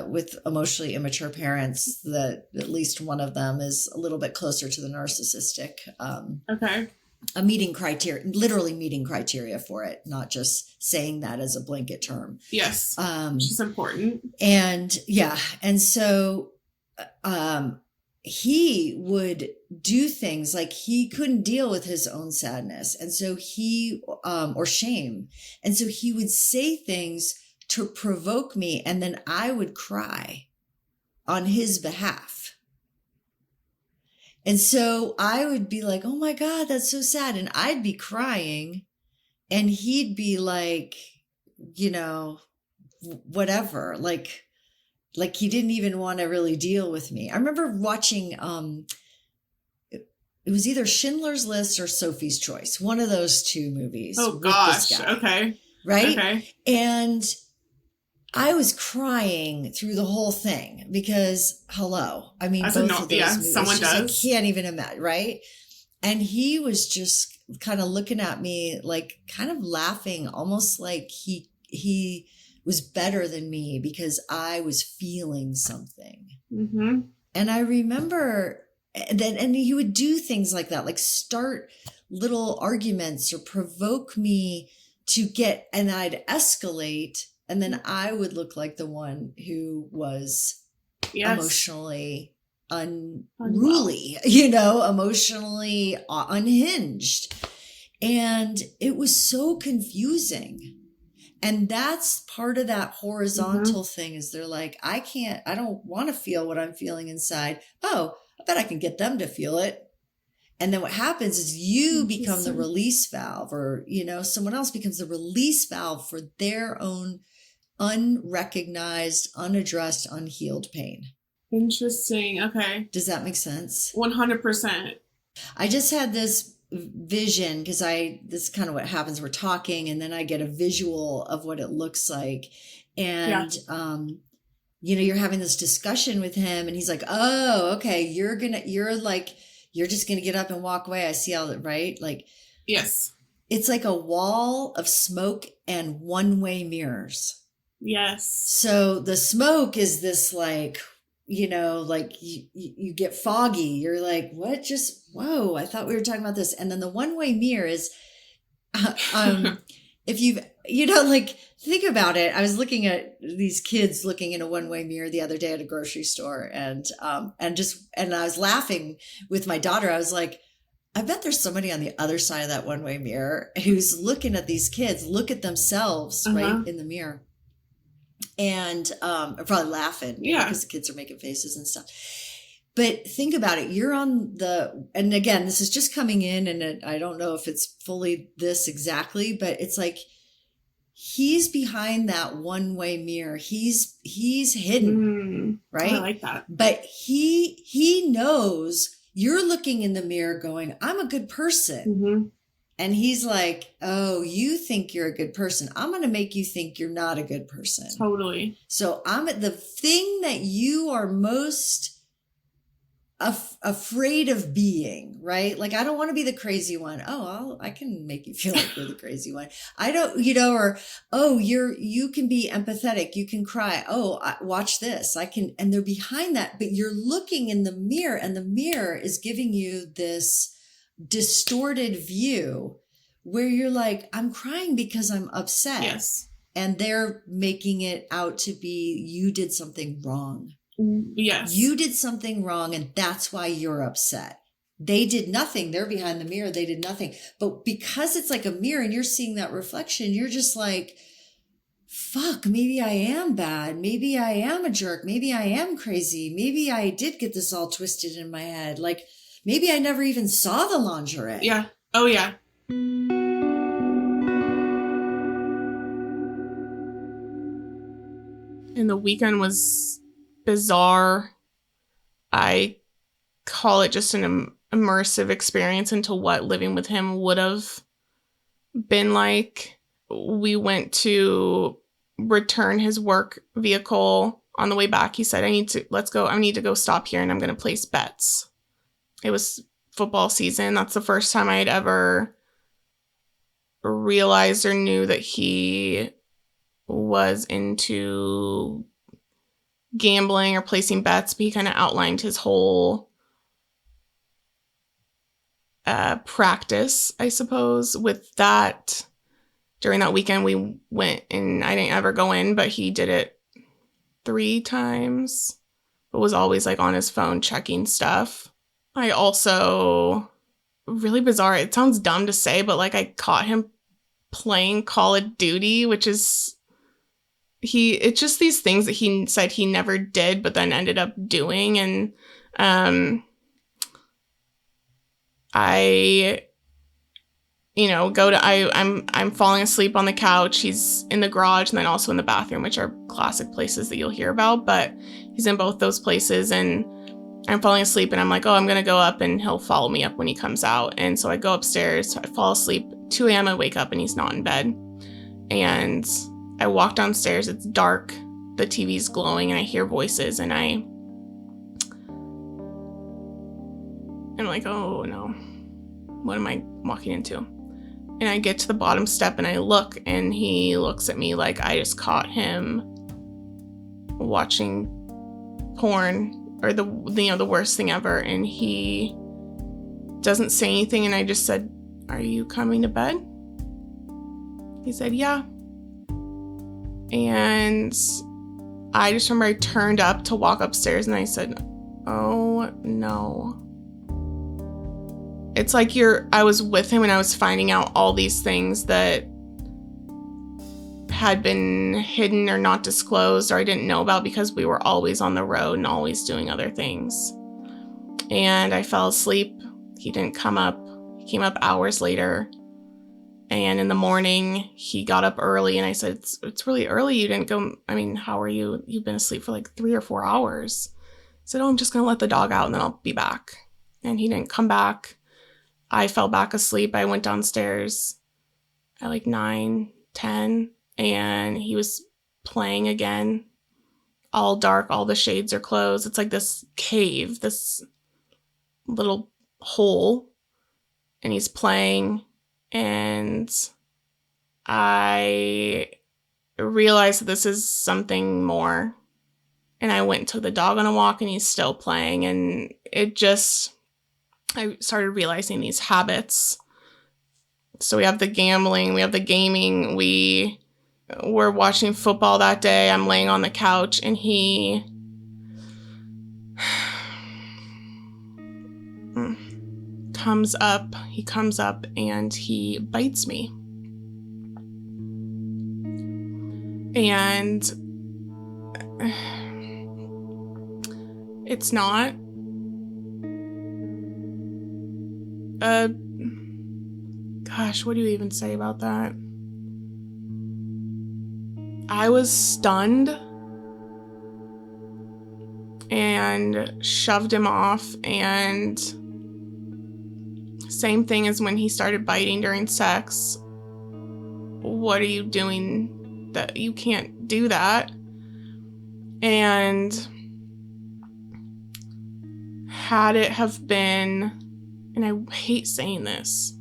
with emotionally immature parents, that at least one of them is a little bit closer to the narcissistic. Okay. Literally meeting criteria for it, not just saying that as a blanket term. Yes. Which is important. And yeah. And so, he would do things like he couldn't deal with his own sadness. And so or shame. And so he would say things to provoke me, and then I would cry on his behalf. And so I would be like, "Oh my God, that's so sad." And I'd be crying, and he'd be like, whatever, like he didn't even want to really deal with me. I remember watching, it was either Schindler's List or Sophie's Choice, one of those two movies. Oh gosh. This guy, okay. Right? Okay. And I was crying through the whole thing because, hello, I mean, both of those movies, someone does. I can't even imagine, right? And he was just kind of looking at me, like kind of laughing, almost like he was better than me because I was feeling something. Mm-hmm. And I remember that, and he would do things like that, like start little arguments or provoke me and I'd escalate. And then I would look like the one who was emotionally unruly, emotionally unhinged. And it was so confusing. And that's part of that horizontal thing is they're like, I don't want to feel what I'm feeling inside. Oh, I bet I can get them to feel it. And then what happens is you become the release valve, or, someone else becomes the release valve for their own unrecognized, unaddressed, unhealed pain. Interesting. Okay. Does that make sense? 100%. I just had this vision because this is kind of what happens. We're talking and then I get a visual of what it looks like. And, you're having this discussion with him and he's like, oh, okay. You're just going to get up and walk away. I see all that, right? Like, yes, it's like a wall of smoke and one-way mirrors. Yes. So the smoke is this like, like you get foggy. You're like, what? Whoa, I thought we were talking about this. And then the one-way mirror is, if you've, think about it. I was looking at these kids looking in a one-way mirror the other day at a grocery store and I was laughing with my daughter. I was like, I bet there's somebody on the other side of that one-way mirror who's looking at these kids look at themselves right in the mirror. And I'm probably laughing because the kids are making faces and stuff. But think about it. You're on and again, this is just coming in and I don't know if it's fully this exactly, but it's like he's behind that one-way mirror. He's hidden, right? I like that. But he knows you're looking in the mirror going, I'm a good person. And he's like, oh, you think you're a good person. I'm going to make you think you're not a good person. Totally. So the thing that you are most afraid of being, right? Like, I don't want to be the crazy one. Oh, I can make you feel like you're the crazy one. I don't, or, oh, you can be empathetic. You can cry. Oh, watch this. I can, and they're behind that, but you're looking in the mirror and the mirror is giving you this distorted view where you're like, I'm crying because I'm upset. Yes. And they're making it out to be, you did something wrong. Yes. You did something wrong and that's why you're upset. They did nothing. They're behind the mirror. They did nothing. But because it's like a mirror and you're seeing that reflection, you're just like, fuck, maybe I am bad. Maybe I am a jerk. Maybe I am crazy. Maybe I did get this all twisted in my head. Like, maybe I never even saw the lingerie. Yeah. Oh, yeah. And the weekend was bizarre. I call it just an immersive experience into what living with him would have been like. We went to return his work vehicle. On the way back, he said, I need to go stop here and I'm going to place bets. It was football season. That's the first time I had ever realized or knew that he was into gambling or placing bets, but he kind of outlined his whole practice, I suppose, with that. During that weekend, we went, and I didn't ever go in, but he did it 3 times, but was always like on his phone checking stuff. I also, really bizarre, it sounds dumb to say, but like I caught him playing Call of Duty, which is, it's just these things that he said he never did, but then ended up doing. And I'm falling asleep on the couch. He's in the garage and then also in the bathroom, which are classic places that you'll hear about, but he's in both those places and I'm falling asleep and I'm like, oh, I'm going to go up and he'll follow me up when he comes out. And so I go upstairs, I fall asleep, 2 a.m. I wake up and he's not in bed. And I walk downstairs, it's dark, the TV's glowing and I hear voices and I'm like, oh no, what am I walking into? And I get to the bottom step and I look and he looks at me like I just caught him watching porn or the worst thing ever. And he doesn't say anything. And I just said, are you coming to bed? He said, yeah. And I just remember I turned up to walk upstairs and I said, oh no. It's like I was with him and I was finding out all these things that had been hidden or not disclosed, or I didn't know about because we were always on the road and always doing other things. And I fell asleep. He didn't come up. He came up hours later. And in the morning, he got up early, and I said, it's really early. You didn't go. I mean, how are you? You've been asleep for like 3 or 4 hours. I said, oh, I'm just going to let the dog out and then I'll be back. And he didn't come back. I fell back asleep. I went downstairs at like 9, 10, and he was playing again. All dark, all the shades are closed. It's like this cave, this little hole, and he's playing. And I realized that this is something more. And I went and took the dog on a walk, and he's still playing. And I started realizing these habits. So we have the gambling, we have the gaming, we were watching football that day. I'm laying on the couch, and he comes up and he bites me. And it's not gosh, what do you even say about that? I was stunned and shoved him off, and same thing as when he started biting during sex. What are you doing? That you can't do that. And had it have been, and I hate saying this,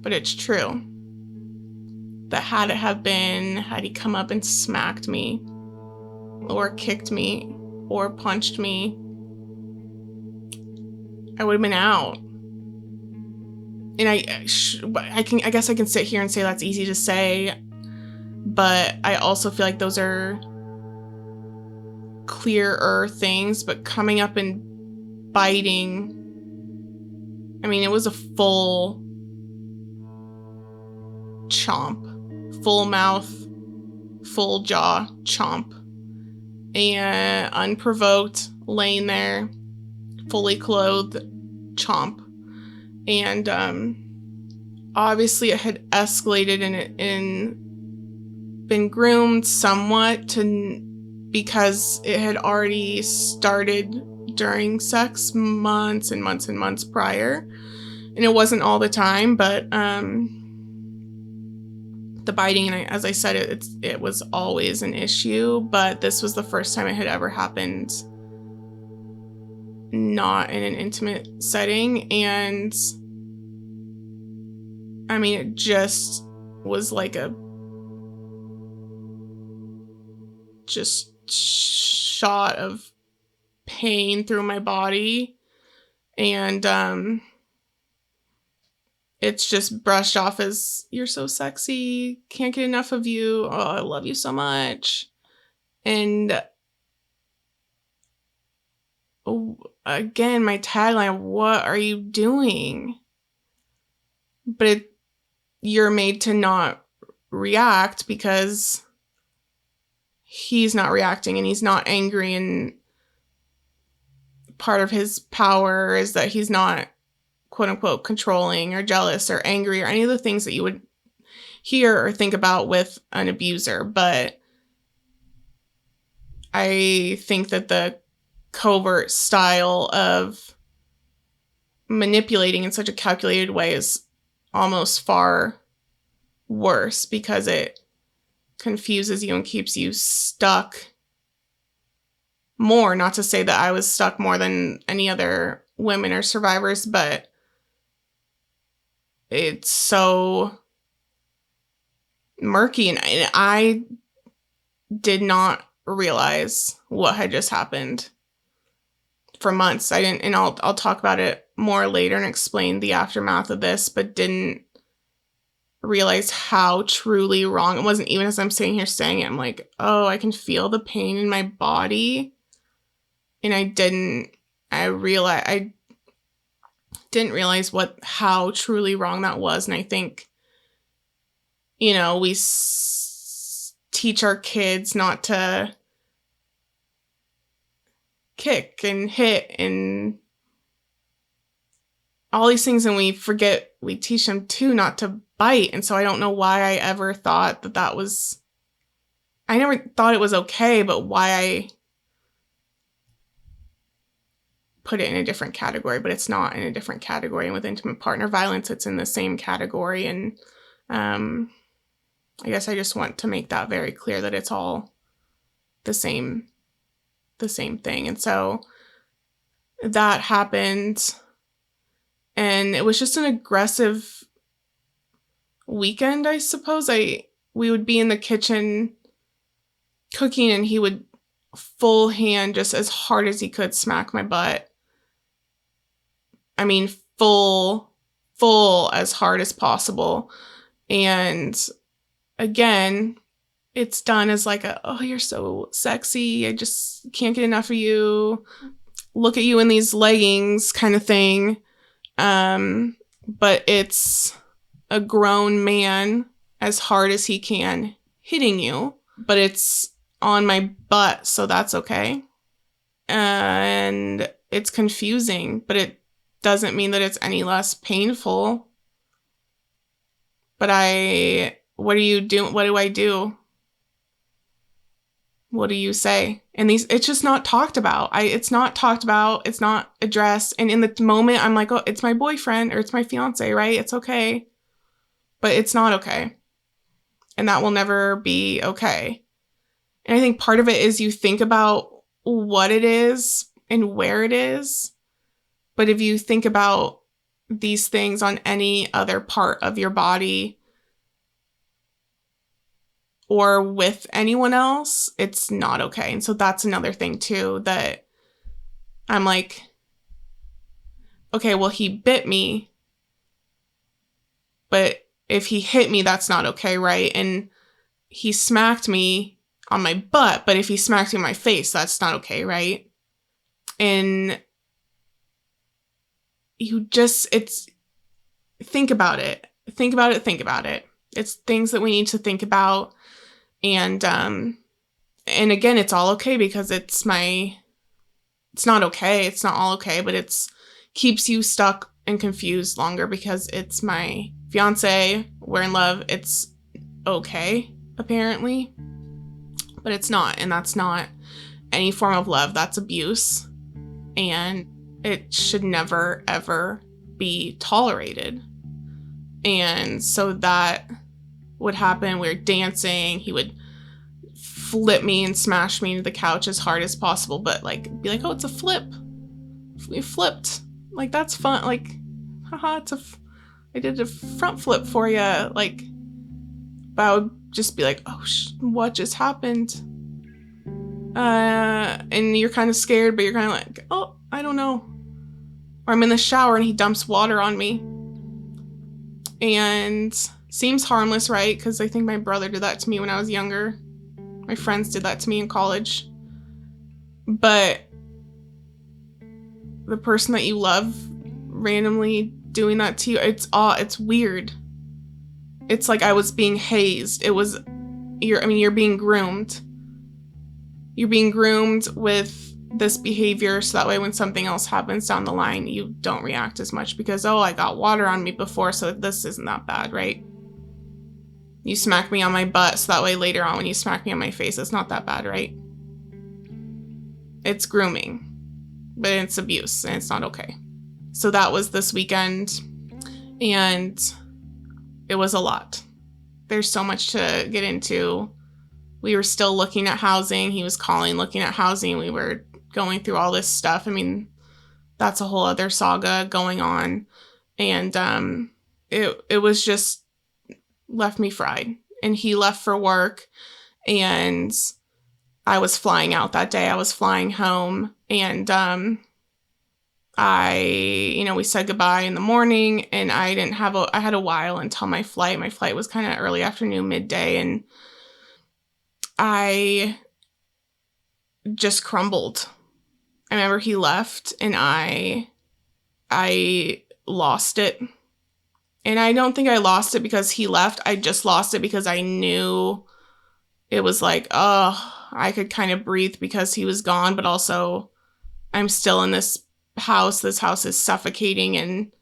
but it's true, that had it have been, had he come up and smacked me or kicked me or punched me, I would have been out. And I guess I can sit here and say that's easy to say, but I also feel like those are clearer things. But coming up and biting, I mean, it was a full chomp, full mouth, full jaw chomp, and unprovoked, laying there, fully clothed chomp. And obviously it had escalated and been groomed somewhat because it had already started during sex months and months and months prior. And it wasn't all the time, but the biting, and as I said, it was always an issue, but this was the first time it had ever happened not in an intimate setting. And I mean, it just was like a just shot of pain through my body, and it's just brushed off as, you're so sexy, can't get enough of you, oh, I love you so much. And again, my tagline, what are you doing? But you're made to not react because he's not reacting and he's not angry, and part of his power is that he's not quote unquote controlling or jealous or angry or any of the things that you would hear or think about with an abuser. But I think that the covert style of manipulating in such a calculated way is almost far worse, because it confuses you and keeps you stuck more. Not to say that I was stuck more than any other women or survivors, but it's so murky, and I did not realize what had just happened for months. I didn't, and I'll talk about it more later and explain the aftermath of this, but didn't realize how truly wrong it wasn't. Even as I'm sitting here saying it, I'm like, oh, I can feel the pain in my body. And I didn't realize how truly wrong that was. And I think we teach our kids not to kick and hit and all these things, and we forget we teach them too not to bite. And so I don't know why I ever thought that was, I never thought it was okay, but why I put it in a different category. But it's not in a different category. And with intimate partner violence, it's in the same category. And I guess I just want to make that very clear, that it's all the same thing. And so that happened, and it was just an aggressive weekend, I suppose. We would be in the kitchen cooking, and he would full hand, just as hard as he could, smack my butt. I mean, full as hard as possible. And again, it's done as like oh, you're so sexy, I just can't get enough of you, look at you in these leggings kind of thing. But it's a grown man, as hard as he can, hitting you, but it's on my butt, so that's okay. And it's confusing, but it doesn't mean that it's any less painful. But what do you do? What do I do? What do you say? And it's just not talked about. It's not talked about. It's not addressed. And in the moment, I'm like, oh, it's my boyfriend or it's my fiance, right? It's okay. But it's not okay. And that will never be okay. And I think part of it is you think about what it is and where it is. But if you think about these things on any other part of your body or with anyone else, it's not okay. And so that's another thing too, that I'm like, okay, well, he bit me, but if he hit me, that's not okay, right? And he smacked me on my butt, but if he smacked me in my face, that's not okay, right? And think about it. It's things that we need to think about. And again, it's all okay because it's not okay. It's not all okay, but it's keeps you stuck and confused longer because it's my fiance. We're in love. It's okay, apparently, but it's not. And that's not any form of love. That's abuse. And it should never, ever be tolerated. And so that would happen. We were dancing. He would flip me and smash me into the couch as hard as possible, but like be like, oh, it's a flip. We flipped. Like, that's fun. Like, haha, I did a front flip for you. Like, but I would just be like, oh, what just happened? And you're kind of scared, but you're kind of like, oh, I don't know. Or I'm in the shower and he dumps water on me. And seems harmless, right? Because I think my brother did that to me when I was younger. My friends did that to me in college. But the person that you love randomly doing that to you, it's weird. It's like I was being hazed. You're being groomed. You're being groomed with this behavior so that way when something else happens down the line, you don't react as much because, oh, I got water on me before, so this isn't that bad, right? You smack me on my butt, so that way later on when you smack me on my face, it's not that bad, right? It's grooming, but it's abuse, and it's not okay. So that was this weekend, and it was a lot. There's so much to get into. We were still looking at housing. He was calling, looking at housing. We were going through all this stuff. I mean, that's a whole other saga going on. And it was just left me fried. And he left for work. And I was flying out that day. I was flying home. And we said goodbye in the morning. And I had a while until my flight. My flight was kind of early afternoon, midday. And I just crumbled. I remember he left and I lost it. And I don't think I lost it because he left. I just lost it because I knew it was like, oh, I could kind of breathe because he was gone, but also I'm still in this house. This house is suffocating, and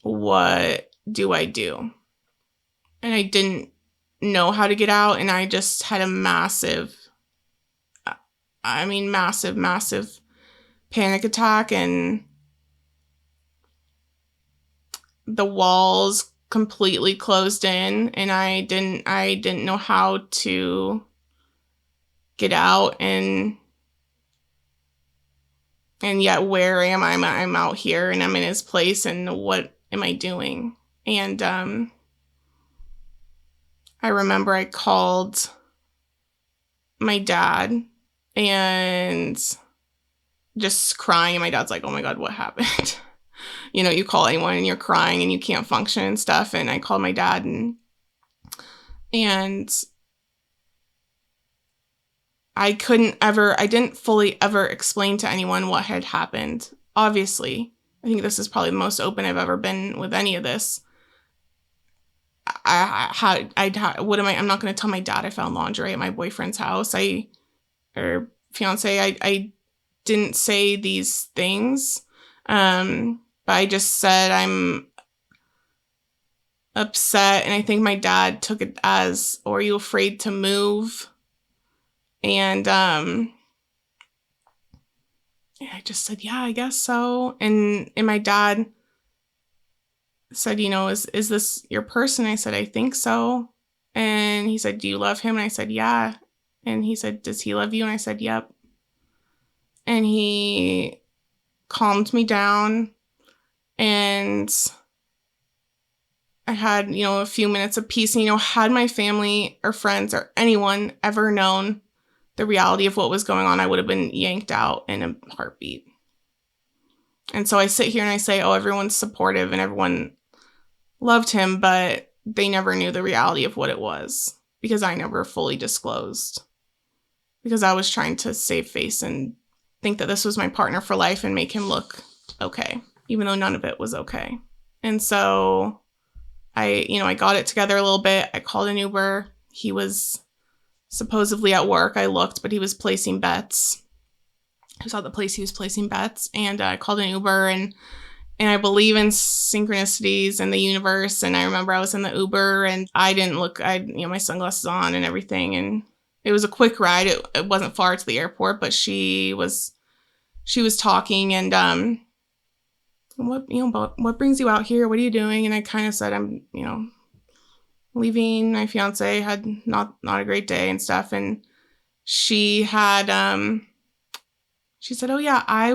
what do I do? And I didn't know how to get out, and I just had a massive panic attack, and the walls completely closed in, and I didn't know how to get out, and yet where am I? I'm out here and I'm in his place, and what am I doing? And I remember I called my dad and just crying, and my dad's like, oh my God, what happened? You know, you call anyone and you're crying and you can't function and stuff. And I called my dad, and I didn't fully ever explain to anyone what had happened. Obviously, I think this is probably the most open I've ever been with any of this. I'm not going to tell my dad I found lingerie at my boyfriend's house. Or fiance, I didn't say these things. But I just said I'm upset, and I think my dad took it as, "Oh, are you afraid to move?" And I just said, "Yeah, I guess so." And my dad said, "You know, is this your person?" I said, "I think so." And he said, "Do you love him?" And I said, "Yeah." And he said, "Does he love you?" And I said, "Yep." And he calmed me down, and I had, a few minutes of peace. And, had my family or friends or anyone ever known the reality of what was going on, I would have been yanked out in a heartbeat. And so I sit here and I say, oh, everyone's supportive and everyone loved him, but they never knew the reality of what it was because I never fully disclosed. Because I was trying to save face and think that this was my partner for life and make him look okay, even though none of it was okay. And so I got it together a little bit. I called an Uber. He was supposedly at work. I looked, but he was placing bets. I saw the place he was placing bets, and I called an Uber, and I believe in synchronicities and the universe. And I remember I was in the Uber, and I didn't look. I had my sunglasses on and everything, and it was a quick ride. It wasn't far to the airport, but she was talking, and what brings you out here? What are you doing? And I kind of said, I'm, leaving. My fiance had not a great day and stuff. And she had, she said, oh yeah, I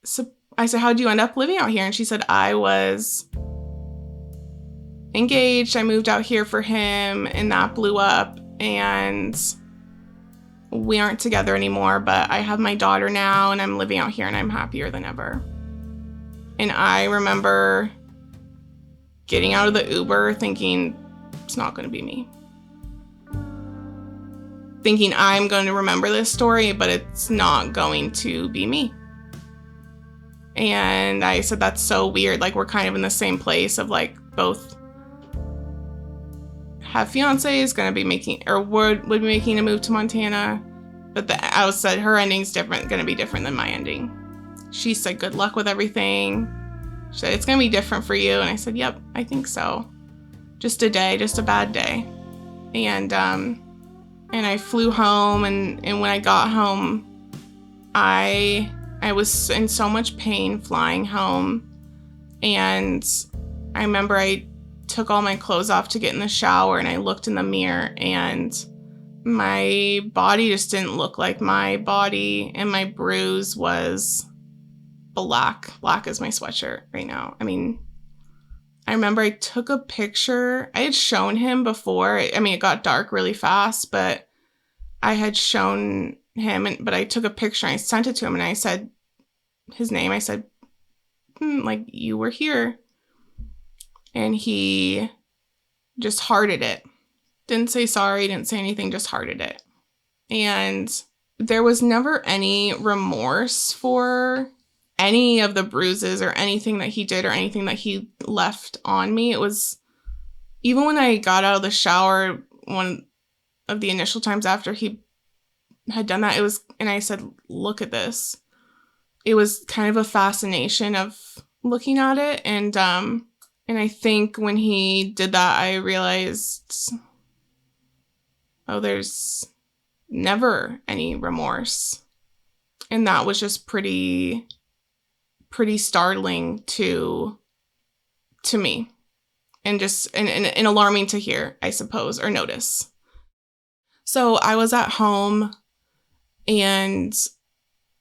said, how'd you end up living out here? And she said, I was engaged. I moved out here for him, and that blew up, and we aren't together anymore, but I have my daughter now, and I'm living out here, and I'm happier than ever. And I remember getting out of the Uber thinking, it's not going to be me. Thinking I'm going to remember this story, but it's not going to be me. And I said, that's so weird. Like, we're kind of in the same place of like both have fiancés, going to be making, or would be making a move to Montana. But I said her ending's going to be different than my ending. She said, good luck with everything. She said, it's going to be different for you. And I said, yep, I think so. Just a day, just a bad day. And I flew home, and when I got home, I was in so much pain flying home. And I remember I took all my clothes off to get in the shower, and I looked in the mirror, and my body just didn't look like my body, and my bruise was black as my sweatshirt right now. I mean, I remember I took a picture. I had shown him before. It got dark really fast, but I had shown him, but I took a picture and I sent it to him, and I said his name. I said, like, you were here. And he just hearted it. Didn't say sorry, didn't say anything, just hearted it. And there was never any remorse for any of the bruises or anything that he did or anything that he left on me. It was, even when I got out of the shower, one of the initial times after he had done that, it was, and I said, look at this. It was kind of a fascination of looking at it. And I think when he did that, I realized, oh, there's never any remorse. And that was just pretty startling to me, and just and alarming to hear, I suppose, or notice. So I was at home and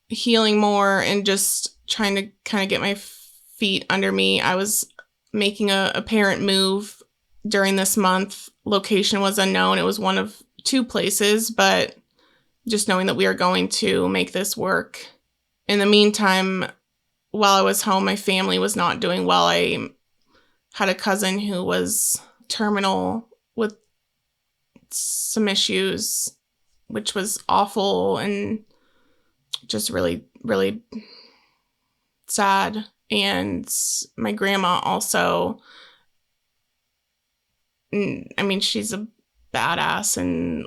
healing more and just trying to kind of get my feet under me. I was making a parent move during this month. Location was unknown. It was one of 2 places, but just knowing that we are going to make this work. In the meantime, while I was home, my family was not doing well. I had a cousin who was terminal with some issues, which was awful and just really, really sad. And my grandma also, I mean, she's a badass and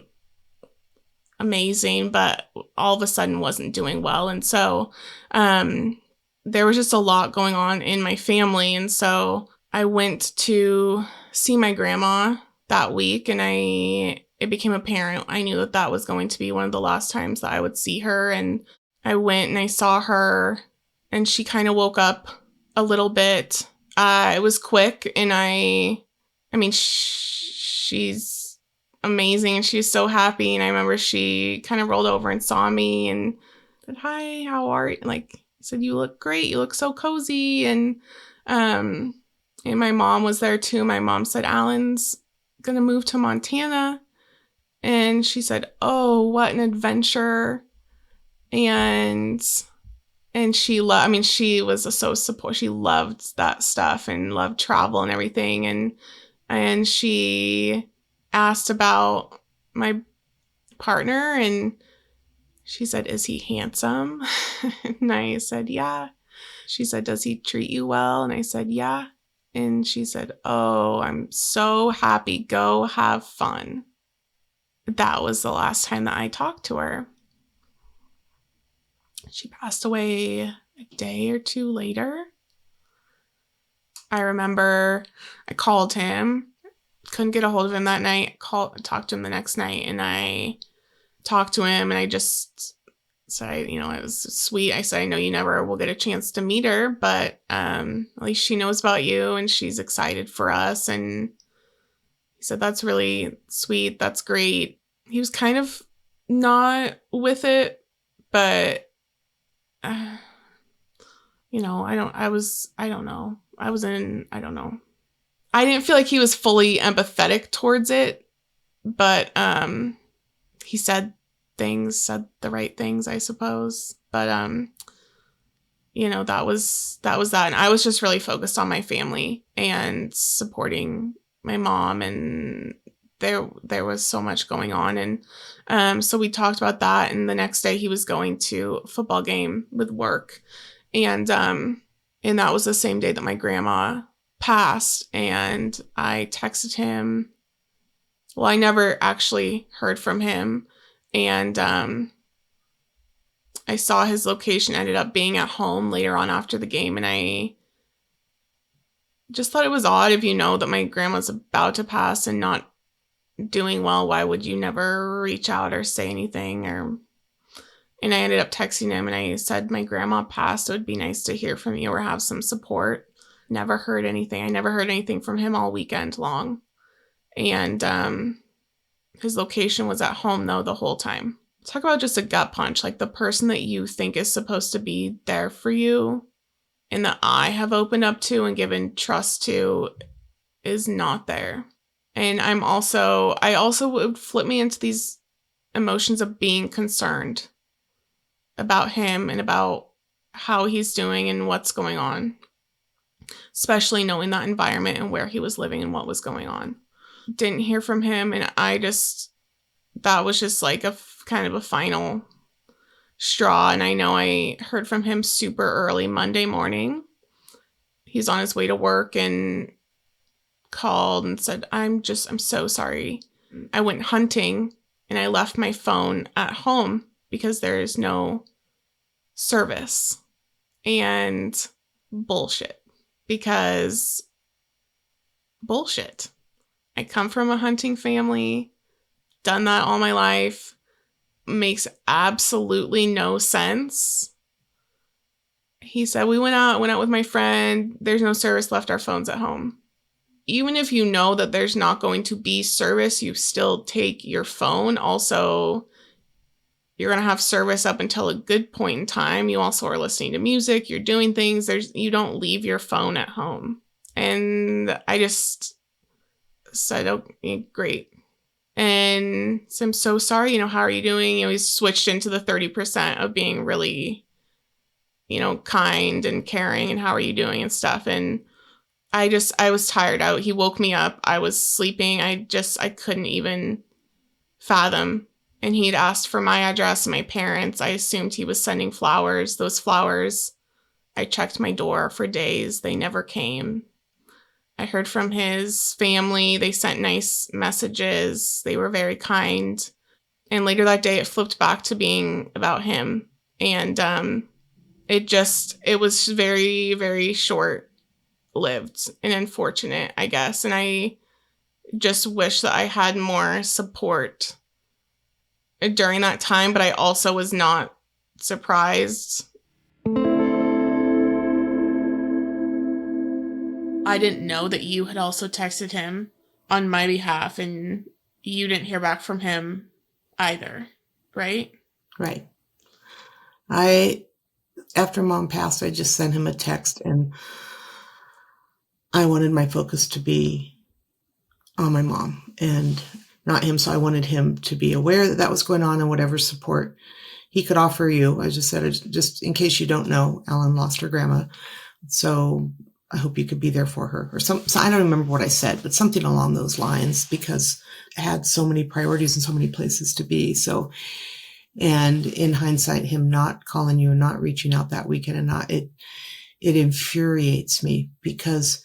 amazing, but all of a sudden wasn't doing well. And so there was just a lot going on in my family. And so I went to see my grandma that week, and it became apparent. I knew that that was going to be one of the last times that I would see her. And I went and I saw her, and she kind of woke up a little bit. It was quick, and I mean, she's amazing, and she was so happy. And I remember she kind of rolled over and saw me and said, "Hi, how are you?" Like, said, "You look great. You look so cozy." And my mom was there too. My mom said, "Allyn's gonna move to Montana." And she said, "Oh, what an adventure." And she she was so support. She loved that stuff and loved travel and everything. And she asked about my partner, and she said, "Is he handsome?" And I said, "Yeah." She said, "Does he treat you well?" And I said, "Yeah." And she said, "Oh, I'm so happy. Go have fun." That was the last time that I talked to her. She passed away a day or 2 later. I remember I called him. Couldn't get a hold of him that night. Talked to him the next night, and I talked to him, and I just said, it was sweet. I said, "I know you never will get a chance to meet her, but at least she knows about you, and she's excited for us." And he said, "That's really sweet. That's great." He was kind of not with it, but I don't know. I didn't feel like he was fully empathetic towards it, but he said the right things, I suppose. But that was that. And I was just really focused on my family and supporting my mom, and there was so much going on. And so we talked about that, and the next day he was going to a football game with work. And that was the same day that my grandma passed, and I texted him. Well, I never actually heard from him, and I saw his location ended up being at home later on after the game, and I just thought it was odd. If you know that my grandma's about to pass and not doing well, why would you never reach out or say anything? And I ended up texting him, and I said, "My grandma passed. It would be nice to hear from you or have some support." Never heard anything. I never heard anything from him all weekend long. And his location was at home, though, the whole time. Talk about just a gut punch. Like, the person that you think is supposed to be there for you and that I have opened up to and given trust to is not there. And I also would flip me into these emotions of being concerned about him and about how he's doing and what's going on, especially knowing that environment and where he was living and what was going on. Didn't hear from him, and that was just like a kind of a final straw. And I know I heard from him super early Monday morning. He's on his way to work and called and said, I'm so sorry. I went hunting and I left my phone at home because there is no service. And bullshit. Because bullshit. I come from a hunting family, done that all my life. Makes absolutely no sense. He said, we went out with my friend. There's no service, left our phones at home. Even if you know that there's not going to be service, you still take your phone. Also, you're going to have service up until a good point in time. You also are listening to music. You're doing things. You don't leave your phone at home. And I just said, okay, great. And so I'm so sorry, how are you doing? He's switched into the 30% of being really, kind and caring and how are you doing and stuff. And I was tired out. He woke me up. I was sleeping. I couldn't even fathom. And he'd asked for my address and my parents. I assumed he was sending flowers. Those flowers, I checked my door for days. They never came. I heard from his family. They sent nice messages. They were very kind. And later that day, it flipped back to being about him. And it was very, very short-lived and unfortunate, I guess. And I just wish that I had more support during that time, but I also was not surprised. I didn't know that you had also texted him on my behalf and you didn't hear back from him either, right? Right. After Mom passed, I just sent him a text and I wanted my focus to be on my mom and not him. So I wanted him to be aware that was going on and whatever support he could offer you. I just said, just in case you don't know, Allyn lost her grandma. So I hope you could be there for her, or so I don't remember what I said, but something along those lines, because I had so many priorities and so many places to be. So, and in hindsight, him not calling you and not reaching out that weekend it infuriates me because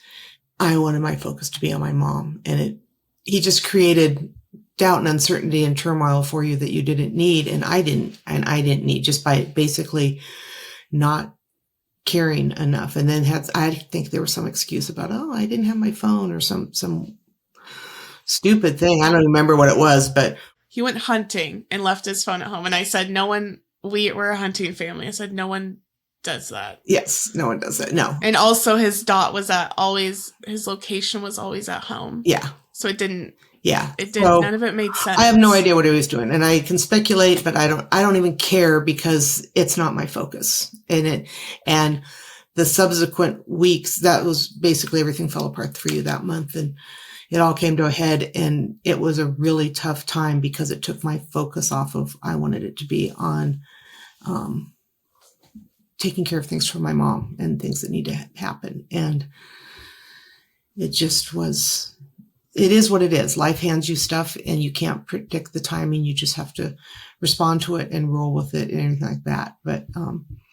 I wanted my focus to be on my mom, and he just created doubt and uncertainty and turmoil for you that you didn't need. And I didn't need, just by basically not caring enough. And then I think there was some excuse about, I didn't have my phone, or some stupid thing. I don't remember what it was, but he went hunting and left his phone at home. And I said, we're a hunting family. I said, no one does that. Yes, no one does that. No. And also his his location was always at home. Yeah. So it didn't. Yeah. None of it made sense. I have no idea what he was doing, and I can speculate, but I don't even care because it's not my focus. And the subsequent weeks, that was basically everything fell apart for you that month, and it all came to a head, and it was a really tough time because it took my focus off of, I wanted it to be on, taking care of things for my mom and things that need to happen. And it just was, it is what it is. Life hands you stuff and you can't predict the timing. You just have to respond to it and roll with it and everything like that. But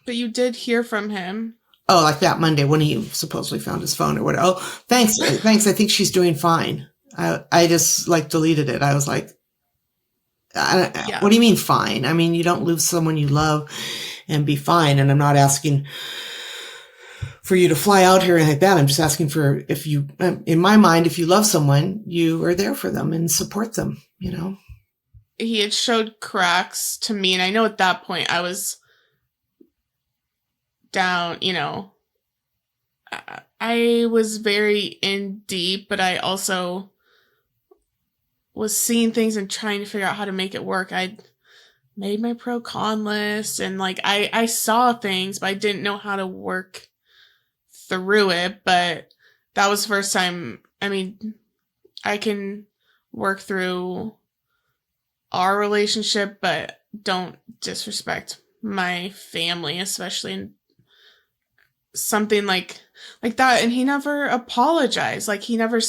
you did hear from him. Oh, like that Monday when he supposedly found his phone or whatever. Oh, thanks. I think she's doing fine. I just deleted it. I was like, yeah. What do you mean fine? I mean, you don't lose someone you love and be fine. And I'm not asking for you to fly out here and like that. I'm just asking for, if you, in my mind, if you love someone, you are there for them and support them, He had showed cracks to me. And I know at that point I was down, I was very in deep, but I also was seeing things and trying to figure out how to make it work. I'd made my pro-con list and I saw things, but I didn't know how to work through it. But that was the first time. I mean, I can work through our relationship, but don't disrespect my family, especially in something like that. And he never apologized. He never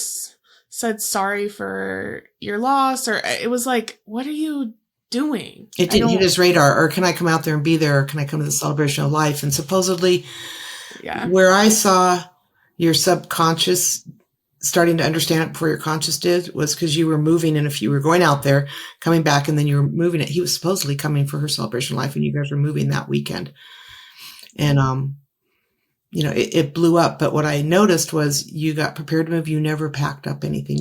said sorry for your loss, or it was like, what are you doing? It didn't hit his radar, or can I come out there and be there, or can I come to the celebration of life? And supposedly, where I saw your subconscious starting to understand it before your conscious did was because you were moving, and if you were going out there, coming back, and then you were moving it. He was supposedly coming for her celebration of life, and you guys were moving that weekend. And, it blew up. But what I noticed was you got prepared to move. You never packed up anything.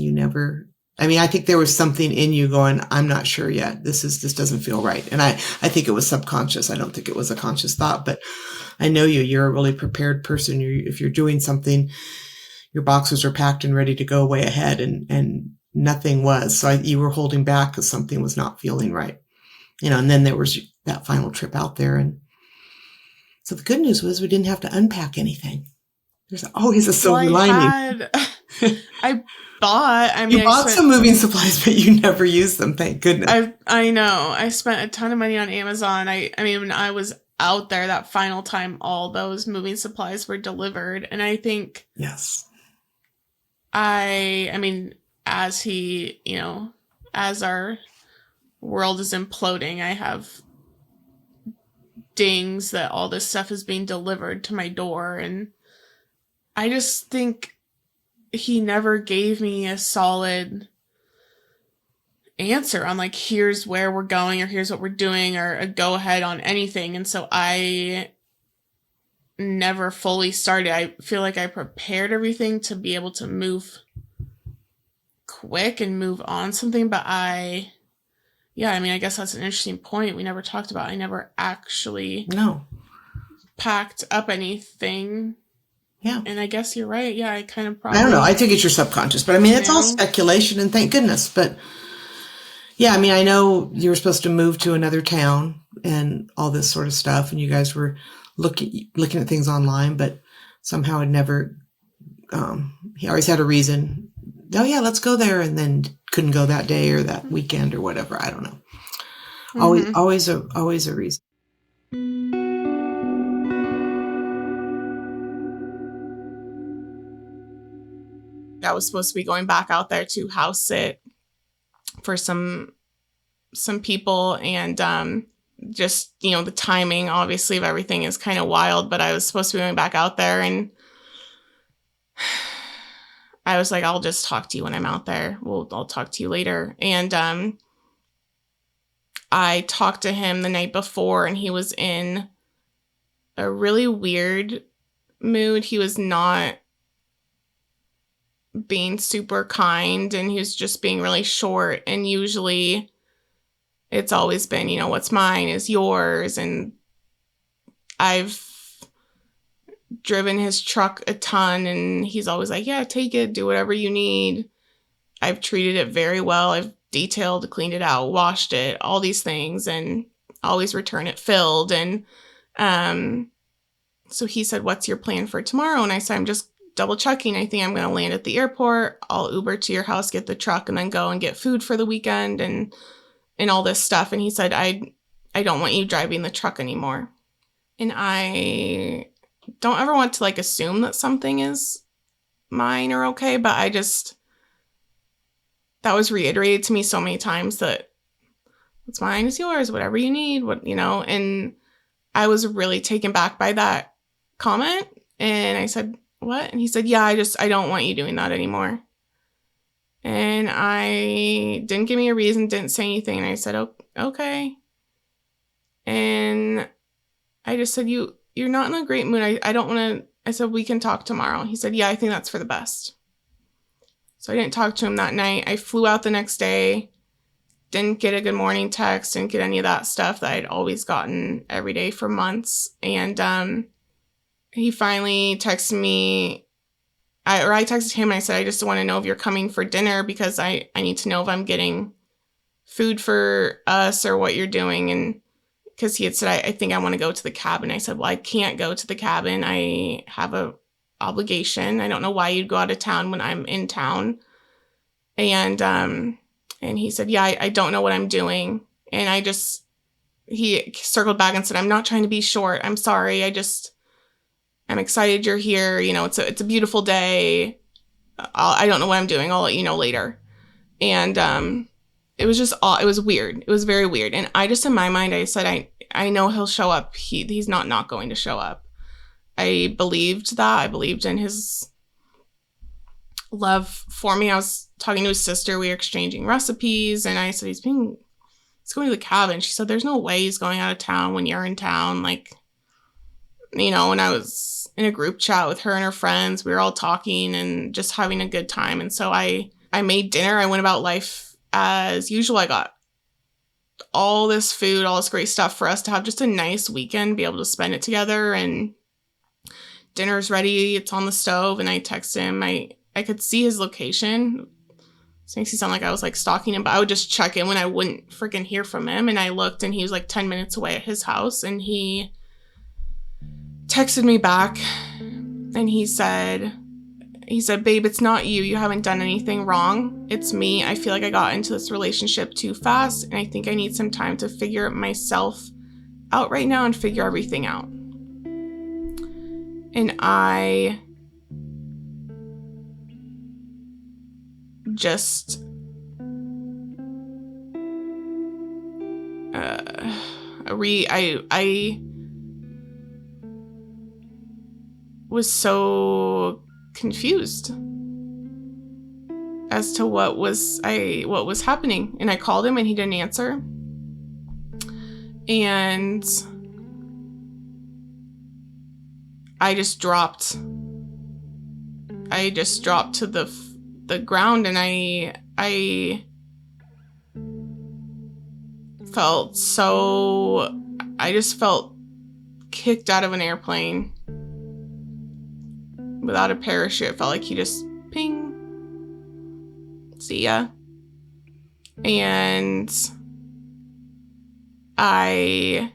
I think there was something in you going, I'm not sure yet. This doesn't feel right. And I think it was subconscious. I don't think it was a conscious thought, but I know you're a really prepared person. If you're doing something, your boxes are packed and ready to go way ahead, and nothing was. So you were holding back because something was not feeling right, and then there was that final trip out there. And so the good news was we didn't have to unpack anything. There's always a silver lining. I bought. You bought some moving supplies, but you never used them. Thank goodness. I know. I spent a ton of money on Amazon. I mean, when I was out there that final time, all those moving supplies were delivered, and I think yes. I mean, as as our world is imploding, I have dings that all this stuff is being delivered to my door, and I just think he never gave me a solid answer on like, here's where we're going, or here's what we're doing, or a go ahead on anything. And so I never fully started. I feel like I prepared everything to be able to move quick and move on something, but I guess that's an interesting point we never talked about. I never actually packed up anything. Yeah. And I guess you're right. Yeah, I kind of probably... I don't know. I think it's your subconscious, but I mean, it's all speculation, and thank goodness. But yeah, I mean, I know you were supposed to move to another town and all this sort of stuff, and you guys were looking at things online, but somehow it never, he always had a reason. Oh yeah, let's go there. And then couldn't go that day or that weekend or whatever. I don't know. Mm-hmm. Always a reason. I was supposed to be going back out there to house sit for some people, and just, the timing obviously of everything is kind of wild, but I was supposed to be going back out there, and I was like, I'll just talk to you when I'm out there. I'll talk to you later. And I talked to him the night before, and he was in a really weird mood. He was not being super kind, and he was just being really short. And usually it's always been, what's mine is yours. And I've driven his truck a ton, and he's always like, yeah, take it, do whatever you need. I've treated it very well. I've detailed, cleaned it out, washed it, all these things, and always return it filled. And so he said, what's your plan for tomorrow? And I said, I'm just double checking. I think I'm going to land at the airport. I'll Uber to your house, get the truck, and then go and get food for the weekend and all this stuff. And he said, I don't want you driving the truck anymore. And I don't ever want to assume that something is mine or okay, but that was reiterated to me so many times that what's mine is yours, whatever you need, and I was really taken back by that comment. And I said, what? And he said, yeah, I don't want you doing that anymore. And I didn't give me a reason, didn't say anything. And I said, oh, okay. And I just said, you're not in a great mood. I don't want to, I said, we can talk tomorrow. He said, yeah, I think that's for the best. So I didn't talk to him that night. I flew out the next day, didn't get a good morning text, didn't get any of that stuff that I'd always gotten every day for months. And he finally texted me, I texted him, and I said, I just want to know if you're coming for dinner, because I need to know if I'm getting food for us or what you're doing. And because he had said, I think I want to go to the cabin. I said, well, I can't go to the cabin. I have a obligation. I don't know why you'd go out of town when I'm in town. And he said, yeah, I don't know what I'm doing. And he circled back and said, I'm not trying to be short. I'm sorry. I'm excited you're here. It's a beautiful day. I don't know what I'm doing. I'll let you know later. And it was just all, it was weird. It was very weird. And I just, in my mind, I said, I know he'll show up. He's not going to show up. I believed that. I believed in his love for me. I was talking to his sister. We were exchanging recipes. And I said, he's going to the cabin. She said, there's no way he's going out of town when you're in town. Like, you know, when I was in a group chat with her and her friends, we were all talking and just having a good time. And so I made dinner. I went about life as usual. I got all this food, all this great stuff for us to have just a nice weekend, be able to spend it together. And dinner's ready. It's on the stove. And I texted him. I could see his location. This makes it sound like I was like stalking him, but I would just check in when I wouldn't freaking hear from him. And I looked and he was like 10 minutes away at his house. And he texted me back and he said, babe, it's not you. You haven't done anything wrong. It's me. I feel like I got into this relationship too fast. And I think I need some time to figure myself out right now and figure everything out. And I just I was so confused as to what was happening. And I called him and he didn't answer. And I just dropped to the ground, and I felt so, I just felt kicked out of an airplane without a parachute. It felt like he just ping, see ya. And I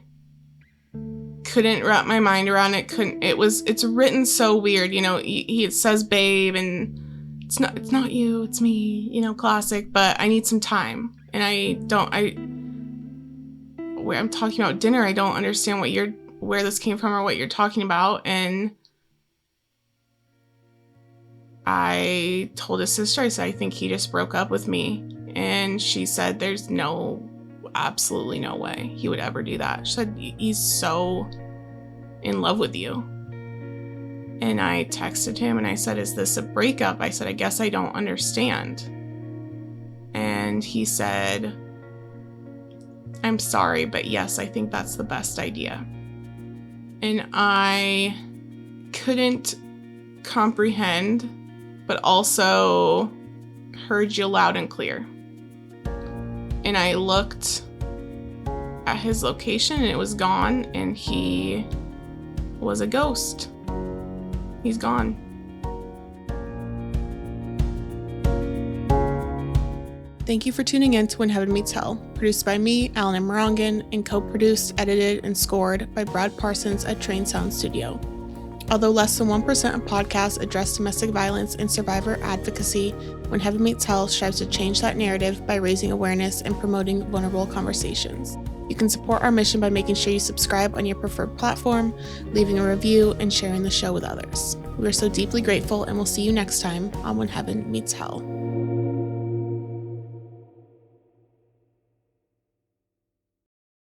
couldn't wrap my mind around it. It's written so weird, you know, it says babe and it's not you, it's me, you know, classic, but I need some time. And where I'm talking about dinner, I don't understand where this came from or what you're talking about. And I told his sister, I said, I think he just broke up with me. And she said, there's absolutely no way he would ever do that. She said, he's so in love with you. And I texted him and I said, is this a breakup? I said, I guess I don't understand. And he said, I'm sorry, but yes, I think that's the best idea. And I couldn't comprehend, but also heard you loud and clear. And I looked at his location and it was gone, and he was a ghost. He's gone. Thank you for tuning in to When Heaven Meets Hell, produced by me, Allyn and Morangan, and co-produced, edited, and scored by Brad Parsons at Train Sound Studio. Although less than 1% of podcasts address domestic violence and survivor advocacy, When Heaven Meets Hell strives to change that narrative by raising awareness and promoting vulnerable conversations. You can support our mission by making sure you subscribe on your preferred platform, leaving a review, and sharing the show with others. We are so deeply grateful, and we'll see you next time on When Heaven Meets Hell.